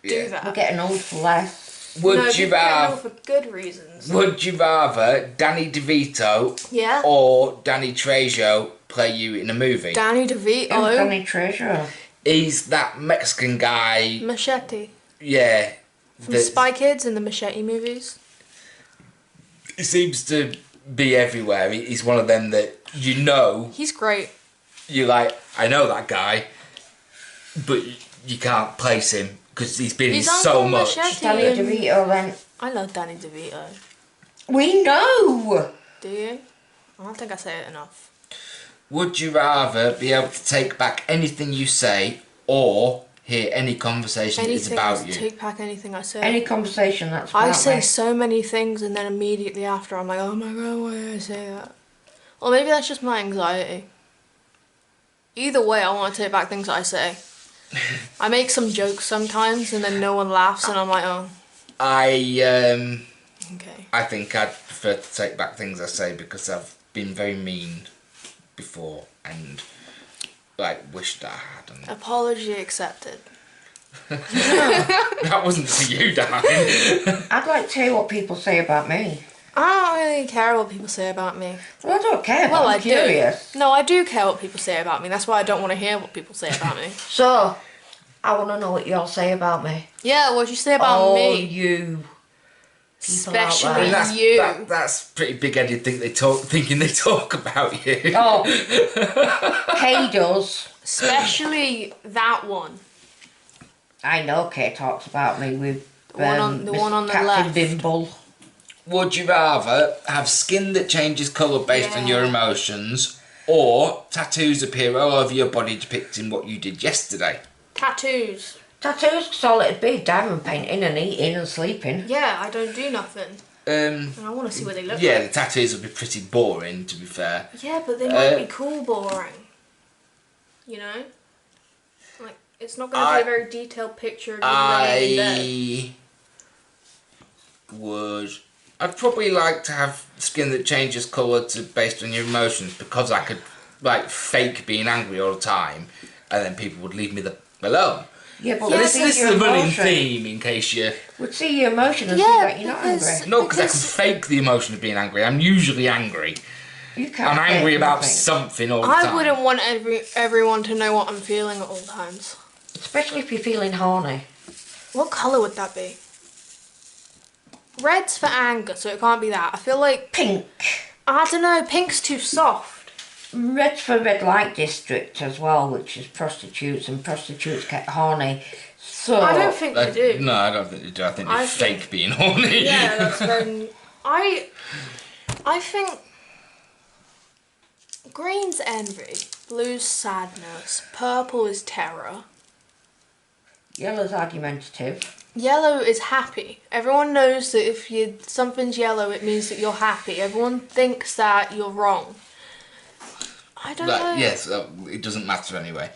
do Yeah. we'll that. get annulled for less. Would no, you people get annulled rather? for good reasons. Would you rather Danny DeVito Yeah. or Danny Trejo play you in a movie? Danny Who's DeVito. Danny Treasure? He's that Mexican guy. Machete. Yeah. From that- Spy Kids and the Machete movies. He seems to be everywhere. He's one of them that you know. He's great. You're like, I know that guy, but you can't place him because he's been in He's so Uncle much. Machete. Danny and- DeVito then. I love Danny DeVito. We know! Do you? I don't think I say it enough. Would you rather be able to take back anything you say or hear any conversation that is Anything, about you? take back anything I say. Any conversation that's I about say me. so many things and then immediately after I'm like, oh my god, why did I say that? Or maybe that's just my anxiety. Either way, I want to take back things that I say. I make some jokes sometimes and then no one laughs and I'm like, oh, okay. I think I'd prefer to take back things I say because I've been very mean before and like wished I hadn't. Apology accepted. That wasn't for you, Dan. I'd like to hear what people say about me. I don't really care what people say about me. Well, I don't care, but Well, I'm I curious. do. No, I do care what people say about me. That's why I don't want to hear what people say about me. So, I want to know what y'all say about me. Yeah, what'd you say about me? You. People out Especially there. I mean, that's, you. that's pretty big-headed thinking they talk about you. Oh, Kay does. Especially that one. I know Kay talks about me with The one on the Captain left. Bimble. Would you rather have skin that changes colour based on your Yeah. emotions or tattoos appear all over your body depicting what you did yesterday? Tattoos. Tattoos, 'cause all it'd be diamond painting and eating and sleeping. Yeah, I don't do nothing. And I want to see what they look Yeah, like. the tattoos will be pretty boring, to be fair. Yeah, but they might be cool boring. You know? Like, it's not going to be a very detailed picture of you laying in bed. I'd probably like to have skin that changes colour based on your emotions, because I could, like, fake being angry all the time, and then people would leave me alone. Yeah, but This is the running theme, in case you... Would see your emotion and see that you're not angry. No, because I can fake the emotion of being angry. I'm usually angry. You can't I'm angry fake about nothing. something all the time. I wouldn't want everyone to know what I'm feeling at all times. Especially if you're feeling horny. What colour would that be? Red's for anger, so it can't be that. I feel like... Pink. I don't know, pink's too soft. Red's for red light district as well, which is prostitutes, and prostitutes get horny. So I don't think they do. No, I don't think they do. I think they fake being horny. Yeah, that's very... I think... Green's envy, blue's sadness, purple is terror. Yellow's argumentative. Yellow is happy. Everyone knows that if something's yellow, it means that you're happy. Everyone thinks that you're wrong. I don't know. Yes, it doesn't matter anyway.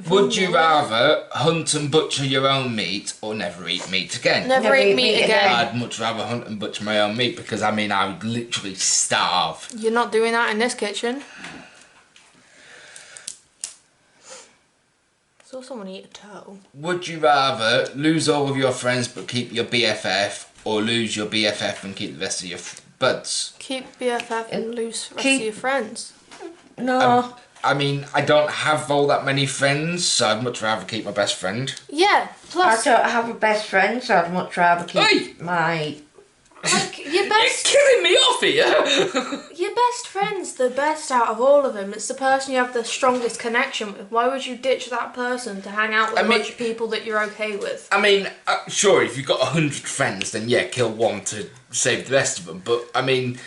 Would you rather hunt and butcher your own meat or never eat meat again? Never eat meat again. I'd much rather hunt and butcher my own meat, because I mean I would literally starve. You're not doing that in this kitchen. Saw someone eat a toe. Would you rather lose all of your friends but keep your BFF, or lose your BFF and keep the rest of your buds? Keep BFF and lose the rest of your friends. No. I mean, I don't have all that many friends, so I'd much rather keep my best friend. Yeah, I plus... don't have a best friend, so I'd much rather keep Hey! my... Like, your You're best... killing me off here! Your best friend's the best out of all of them. It's the person you have the strongest connection with. Why would you ditch that person to hang out with a bunch of people that you're okay with? I mean, sure, if you've got 100 friends, then yeah, kill one to save the rest of them. But, I mean,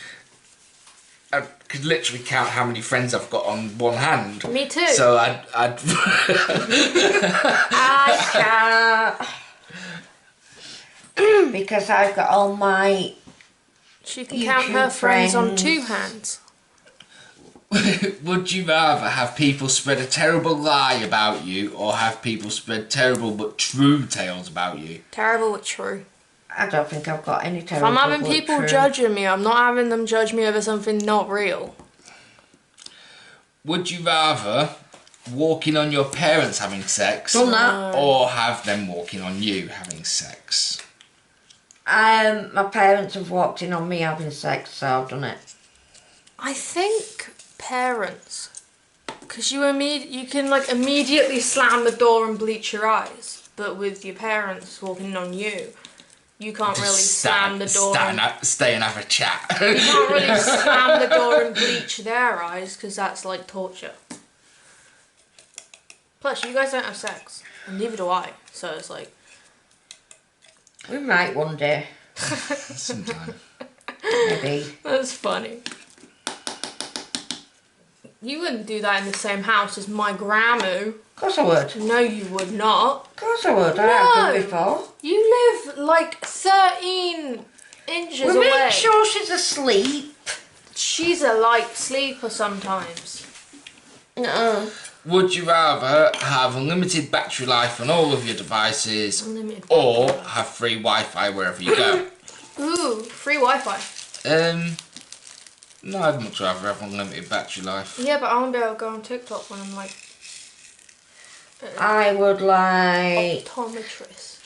I could literally count how many friends I've got on one hand. Me too. So I'd I can't. Because I've got all my... She can count her friends on 2 hands. Would you rather have people spread a terrible lie about you, or have people spread terrible but true tales about you? Terrible but true. I don't think I've got any If terrible... I'm having but people true. judging me, I'm not having them judge me over something not real. Would you rather walking on your parents having sex, Done that. or have them walking on you having sex? My parents have walked in on me having sex, so I've done it. I think parents, because you can like immediately slam the door and bleach your eyes, but with your parents walking in on you, you can't really slam the door. Stay and have a chat. You can't really slam the door and bleach their eyes, because that's like torture. Plus, you guys don't have sex, and neither do I, so it's like... We might one day. Sometime. Maybe. That's funny. You wouldn't do that in the same house as my grandma. Of course I would. Of No, you would not. course I would. I have done before. You live like 13 inches We away. make sure she's asleep. She's a light sleeper sometimes. No. Would you rather have unlimited battery life on all of your devices, Unlimited or battery life. have free Wi-Fi wherever you go? Ooh, free Wi-Fi. No, I'd much rather have unlimited battery life. Yeah, but I won't be able to go on TikTok when I'm like I would like... optometrist.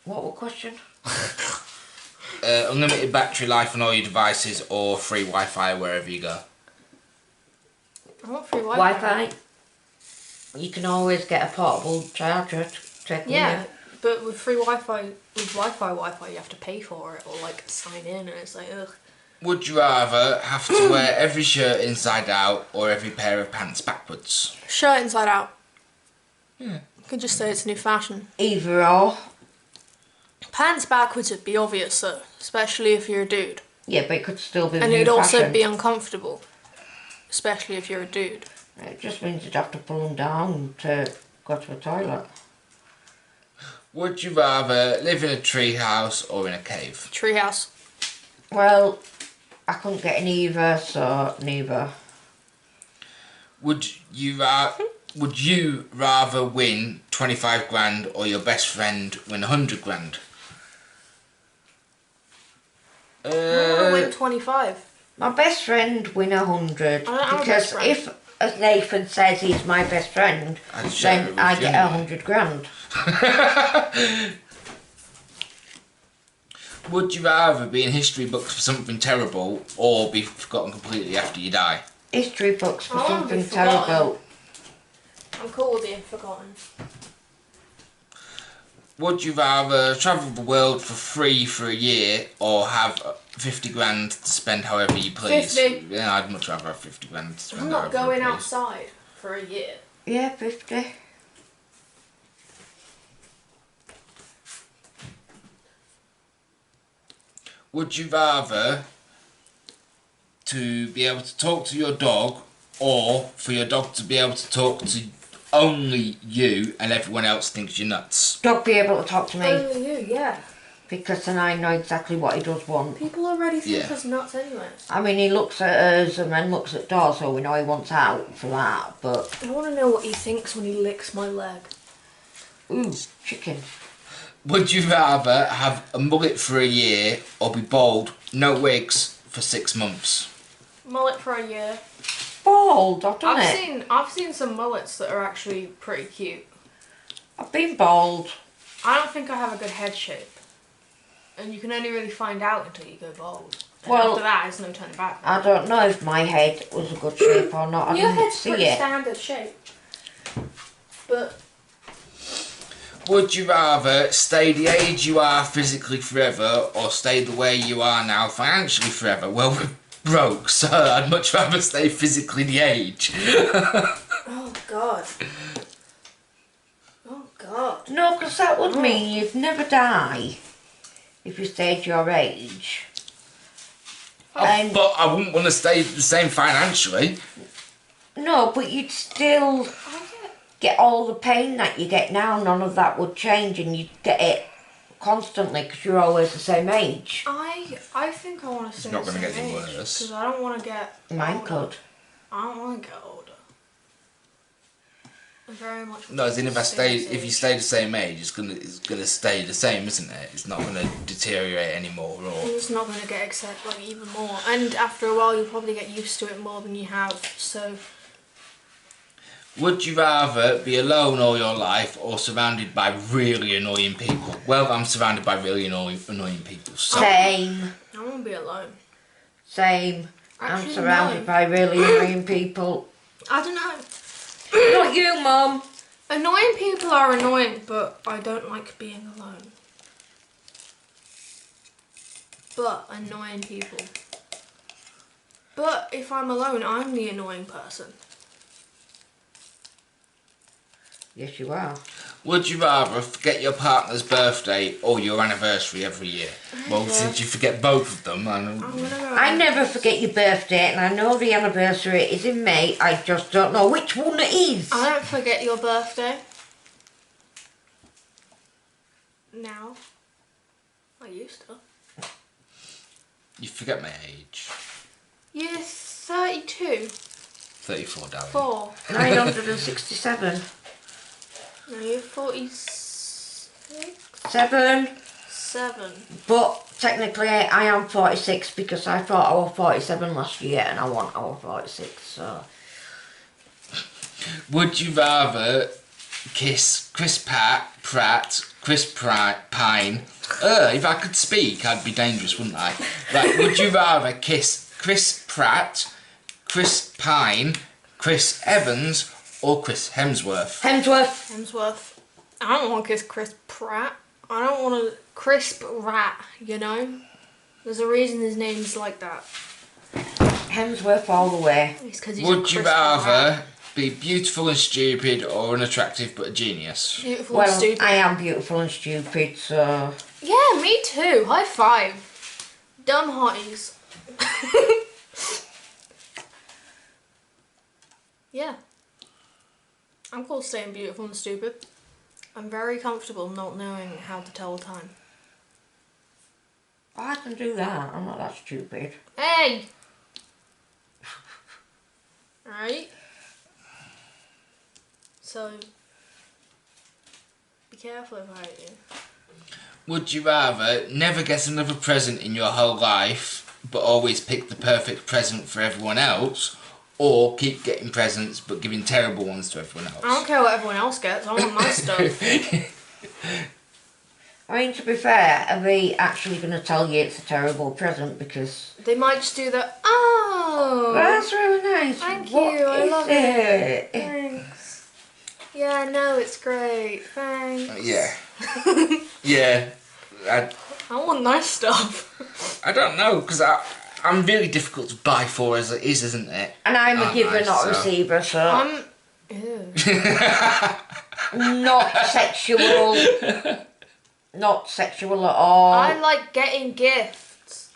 What was the question? Unlimited battery life on all your devices, or free Wi-Fi wherever you go. I want free Wi-Fi. Wi-Fi. You can always get a portable charger to take Yeah, with but with free Wi-Fi, you have to pay for it or like sign in, and it's like ugh. Would you rather have to wear every shirt inside out, or every pair of pants backwards? Shirt inside out. Yeah. You could just say it's a new fashion. you. Either or. Pants backwards would be obvious though, especially if you're a dude. Yeah, but it could still be And new it'd also fashion. be uncomfortable, especially if you're a dude. It just means you'd have to pull them down to go to the toilet. Would you rather live in a tree house or in a cave? Treehouse. Well, I couldn't get in either, so neither. Would you rather win 25 grand or your best friend win 100 grand? I want to win 25. My best friend win 100 I don't have a because best friend. if, as Nathan says, he's my best friend, I'd share it then with I you get anyway. 100 grand. Would you rather be in history books for something terrible or be forgotten completely after you die? History books for I wanna be something forgotten. terrible. I'm cool with being forgotten. Would you rather travel the world for free for a year or have 50 grand to spend however you please? 50. Yeah, I'd much rather have 50 grand to spend I'm not however I going please. outside for a year. Yeah, 50. Would you rather to be able to talk to your dog or for your dog to be able to talk to only you and everyone else thinks you're nuts? Dog be able to talk to me Only you, yeah. because then I know exactly what he does want. People already think Yeah. us nuts anyway. I mean, he looks at us and then looks at doors, so we know he wants out for that, but... I want to know what he thinks when he licks my leg. Ooh, chicken. Would you rather have a mullet for a year or be bald, no wigs, for 6 months? Mullet for a year. Bald, I've done it. I've seen some mullets that are actually pretty cute. I've been bald. I don't think I have a good head shape. And you can only really find out until you go bald. And Well, after that, there's no turning back. I don't know if my head was a good shape or not. I Your didn't head's see pretty it. standard shape. But Would you rather stay the age you are physically forever or stay the way you are now financially forever? Well, we're broke, so I'd much rather stay physically the age. oh god. Oh god. No, because that would mean you'd never die if you stayed your age. And But I wouldn't want to stay the same financially. no, but you'd still get all the pain that you get now. None of that would change, and you'd get it constantly because you're always the same age. I think I want to stay not the gonna same get any age, worse. because I don't want to get Mine older. could. I don't want to get older. I very much. No, as in if you stay the same age, it's gonna stay the same, isn't it? It's not gonna deteriorate anymore, or It's not going to get accepted like even more, and after a while you'll probably get used to it more than you have. So would you rather be alone all your life or surrounded by really annoying people? Well, I'm surrounded by really annoying people. So Same. I want to be alone. Same. I'm Actually, surrounded no. by really annoying people. I don't know. Not you, Mum. Annoying people are annoying, but I don't like being alone. But annoying people. But if I'm alone, I'm the annoying person. Yes, you are. would you rather forget your partner's birthday or your anniversary every year? Well, since you forget both of them, I'm gonna go. I never forget your birthday, and I know the anniversary is in May. I just don't know which one it is. I don't forget your birthday. Now. I used to. you forget my age. You're 32. 34, darling. 4. 967. No, you're 46. 7. 7. But technically, I am 46 because I thought I was 47 last year, and I was 46. So. Would you rather kiss Chris Pine? If I could speak, I'd be dangerous, wouldn't I? Right, would you rather kiss Chris Pratt, Chris Pine, Chris Evans, or Chris Hemsworth? Hemsworth. I don't want to kiss Chris Pratt. I don't want to crisp rat, you know? There's a reason his name's like that. Hemsworth all the way. It's because he's a Would you crisp rather rat. be beautiful and stupid or unattractive but a genius? Beautiful and Well, stupid. I am beautiful and stupid, so. Yeah, me too. High five. Dumb hotties. Yeah. I'm cool staying beautiful and stupid. I'm very comfortable not knowing how to tell the time. I can do that. I'm not that stupid. Hey! Alright? So, be careful if I hurt you. Would you rather never get another present in your whole life, but always pick the perfect present for everyone else, or keep getting presents but giving terrible ones to everyone else? I don't care what everyone else gets, I want my stuff. I mean, to be fair, are they actually going to tell you it's a terrible present? Because They might just do the, oh! that's really nice. Thank What you, I is love it? Thanks. Yeah, no, it's great. Thanks. Yeah. Yeah. I want nice stuff. I don't know, because I'm really difficult to buy for as it is, isn't it? And I'm a Aren't giver, I? not a So- receiver, so Ew. not sexual. Not sexual at all. I like getting gifts.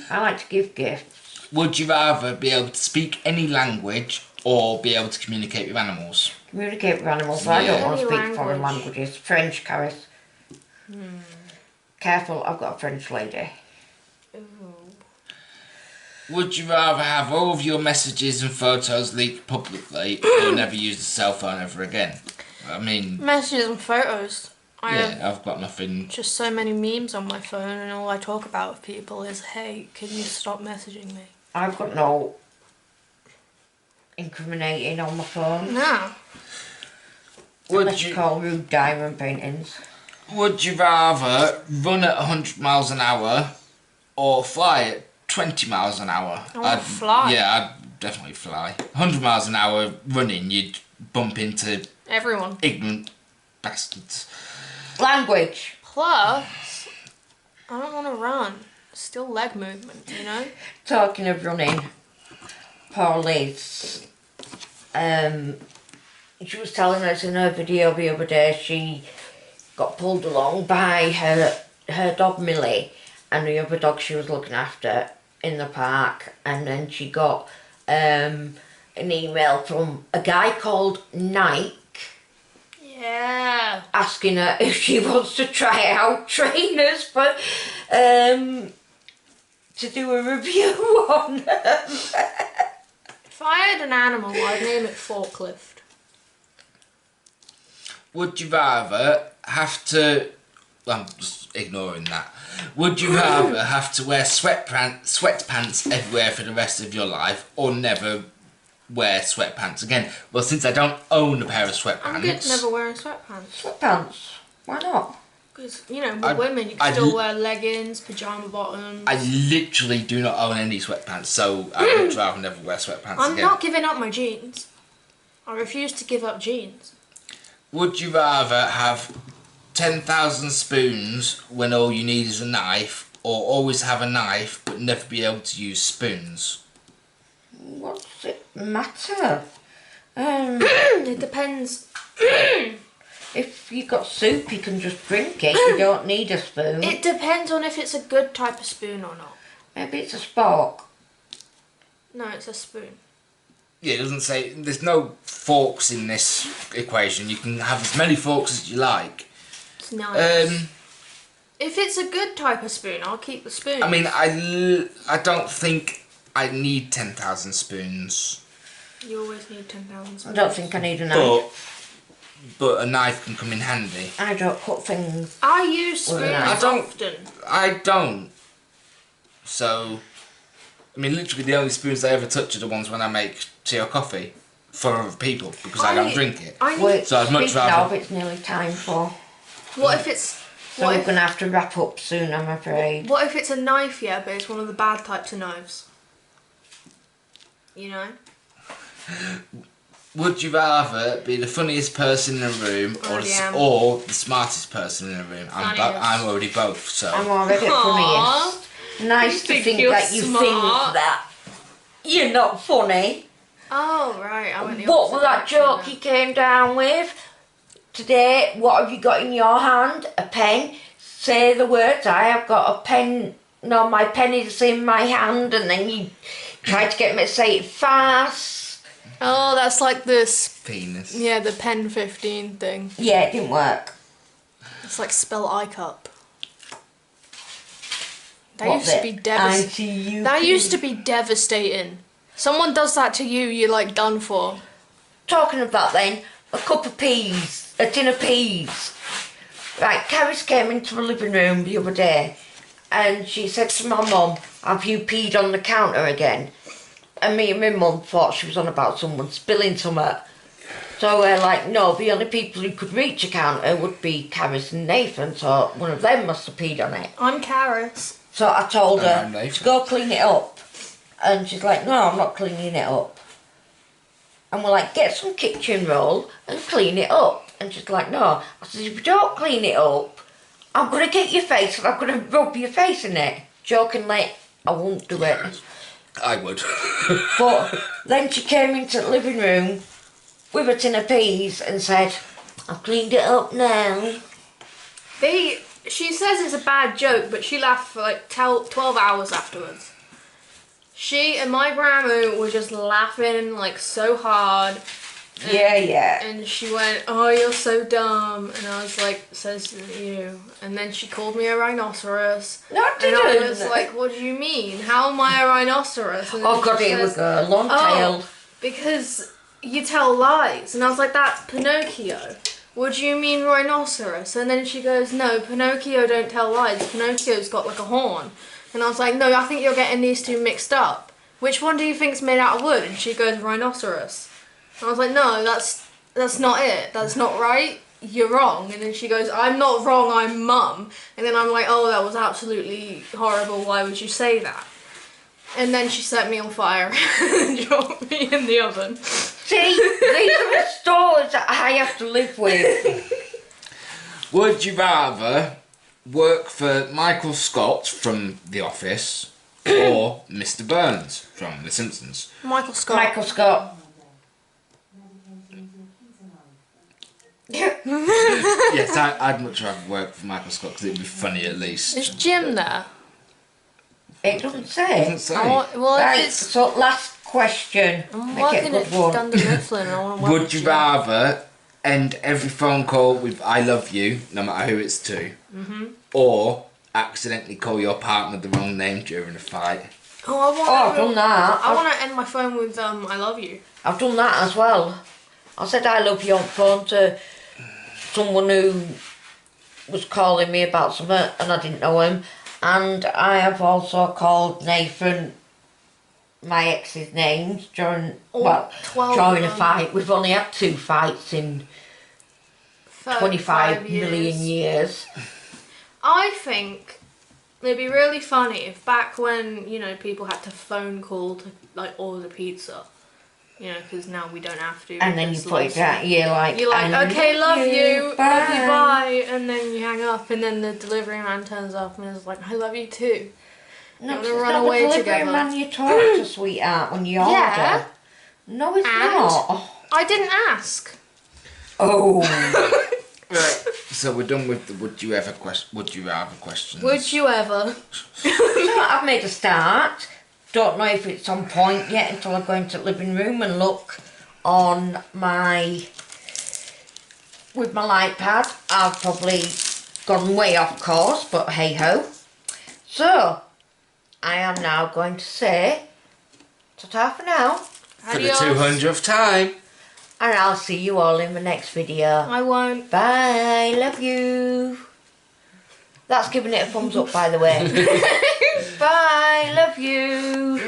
I like to give gifts. Would you rather be able to speak any language or be able to communicate with animals? Communicate with animals, but I don't Yeah. want to Any speak foreign language. languages. French, Carys. Careful, I've got a French lady. Ooh. Would you rather have all of your messages and photos leaked publicly or never use a cell phone ever again? I mean, Messages and photos. I have yeah, I've got nothing. just so many memes on my phone, and all I talk about with people is, hey, can you stop messaging me? I've got no incriminating on my phone. No. Would Unless you you call rude diamond paintings. Would you rather run at 100 miles an hour or fly at 20 miles an hour? I want to fly. Yeah, I'd definitely fly. 100 miles an hour running, you'd bump into Everyone. ignorant bastards. Language. Plus, I don't want to run. Still leg movement, you know? Talking of running, poor Liz, she was telling us in her video the other day she got pulled along by her dog Millie and the other dog she was looking after in the park, and then she got an email from a guy called Nike Yeah. asking her if she wants to try out trainers for to do a review on them. If I had an animal, I'd name it Forklift. Would you rather have to... I'm just ignoring that. Would you rather have to wear sweatpants everywhere for the rest of your life or never wear sweatpants again? Well, since I don't own a pair of sweatpants... I'm good never wearing sweatpants. Sweatpants. Why not? Because, you know, with I- women, you I can still l- wear leggings, pyjama bottoms. I literally do not own any sweatpants, so I would rather never wear sweatpants I'm again. not giving up my jeans. I refuse to give up jeans. Would you rather have 10,000 spoons when all you need is a knife, or always have a knife but never be able to use spoons? What does it matter? It depends. If you've got soup, you can just drink it. You don't need a spoon. It depends on if it's a good type of spoon or not. Maybe it's a spork. No, it's a spoon. Yeah, it doesn't say... There's no forks in this equation. You can have as many forks as you like. It's nice. Um, If it's a good type of spoon, I'll keep the spoon. I mean, I don't think I need 10,000 spoons. You always need 10,000 I spoons. don't think I need a knife. But a knife can come in handy. I don't cut things. I use Well, spoons I don't- often. I don't. So, I mean, literally the only spoons I ever touch are the ones when I make tea or coffee for other people because I don't drink it. I need, Wait, So I'd much speaking rather- of, it's nearly time for... what if it's... So What we're if, going to have to wrap up soon, I'm afraid. what if it's a knife, yeah, but it's one of the bad types of knives? You know? Would you rather be the funniest person in the room Already am. or the smartest person in the room? Funniest. I'm already both, so... I'm already Aww. funniest. Nice You to think think you're that you think smart. that. You're not funny. Oh, right. I went the What opposite was that direction joke then. you came down with? Today, what have you got in your hand? A pen? Say the words. I have got a pen. No, my pen is in my hand. And then you tried to get me to say it fast. Oh, that's like this. Penis. Yeah, the pen 15 thing. Yeah, it didn't work. It's like spell iCup. That What used to bit? be devastating. That used to be devastating. Someone does that to you, you're like done for. Talking of that then, a cup of peas, a tin of peas. Right, Carys came into the living room the other day and she said to my mum, have you peed on the counter again? And me and my mum thought she was on about someone spilling something. So we're like, no, the only people who could reach a counter would be Carys and Nathan, so one of them must have peed on it. I'm Carys. So I told And her I'm Nathan. to go clean it up. And she's like, no, I'm not cleaning it up. And we're like, get some kitchen roll and clean it up. And she's like, no. I said, if you don't clean it up, I'm going to get your face and I'm going to rub your face in it. Jokingly, I won't do it. I would. But then she came into the living room with a tin of peas and said, I've cleaned it up now. She says it's a bad joke, but she laughed for like 12 hours afterwards. She and my grandma were just laughing like so hard. And, Yeah. And she went, oh, you're so dumb. And I was like, says you. And then she called me a rhinoceros. No, I And I didn't. was like, what do you mean? How am I a rhinoceros? And then Oh God, she here we says, go, long tail. oh, because you tell lies. And I was like, that's Pinocchio. What do you mean rhinoceros? And then she goes, no, Pinocchio don't tell lies. Pinocchio's got like a horn. And I was like, no, I think you're getting these two mixed up. Which one do you think's made out of wood? And she goes, rhinoceros. And I was like, no, that's not it. That's not right. You're wrong. And then she goes, I'm not wrong, I'm mum. And then I'm like, oh, that was absolutely horrible. Why would you say that? And then she set me on fire and dropped me in the oven. See, these are the stories that I have to live with. Would you rather work for Michael Scott from The Office or Mr. Burns from The Simpsons? Michael Scott. Michael Scott. Yes, I'd much rather work for Michael Scott because it'd be funny at least. Is Jim there? It doesn't say. Doesn't say. Well, Right, if it's... so last question. I'm Make it a working good at one. Dunder Mifflin and I want to work Would with you Jim. rather end every phone call with "I love you," no matter who it's to, or accidentally call your partner the wrong name during a fight? Oh, I want Oh, I've done that. I want to end my phone with I love you. I've done that as well. I said I love you on phone to someone who was calling me about something and I didn't know him. And I have also called Nathan my ex's names during, Oh, 12 during a of them. fight. We've only had 2 fights in 25 million years. I think it'd be really funny if back when, you know, people had to phone call to like order pizza. You know, because now we don't have to. And then you because put it down, you're like, okay, love you, bye. love you, bye. And then you hang up and then the delivery man turns up and is like, I love you too. No, You it's wanna run not away the delivery together. man you talk to, sweetheart, when you order. Yeah. No, it's And? not. I didn't ask. Oh. Right. So we're done with the would you rather questions. Would you ever? So I've made a start. Don't know if it's on point yet until I go into the living room and look on with my light pad. I've probably gone way off course, but hey ho. So I am now going to say ta-ta for now, For the Adios. 200th time. and I'll see you all in the next video. I won't. Bye, love you. That's giving it a thumbs up, by the way. Bye, love you.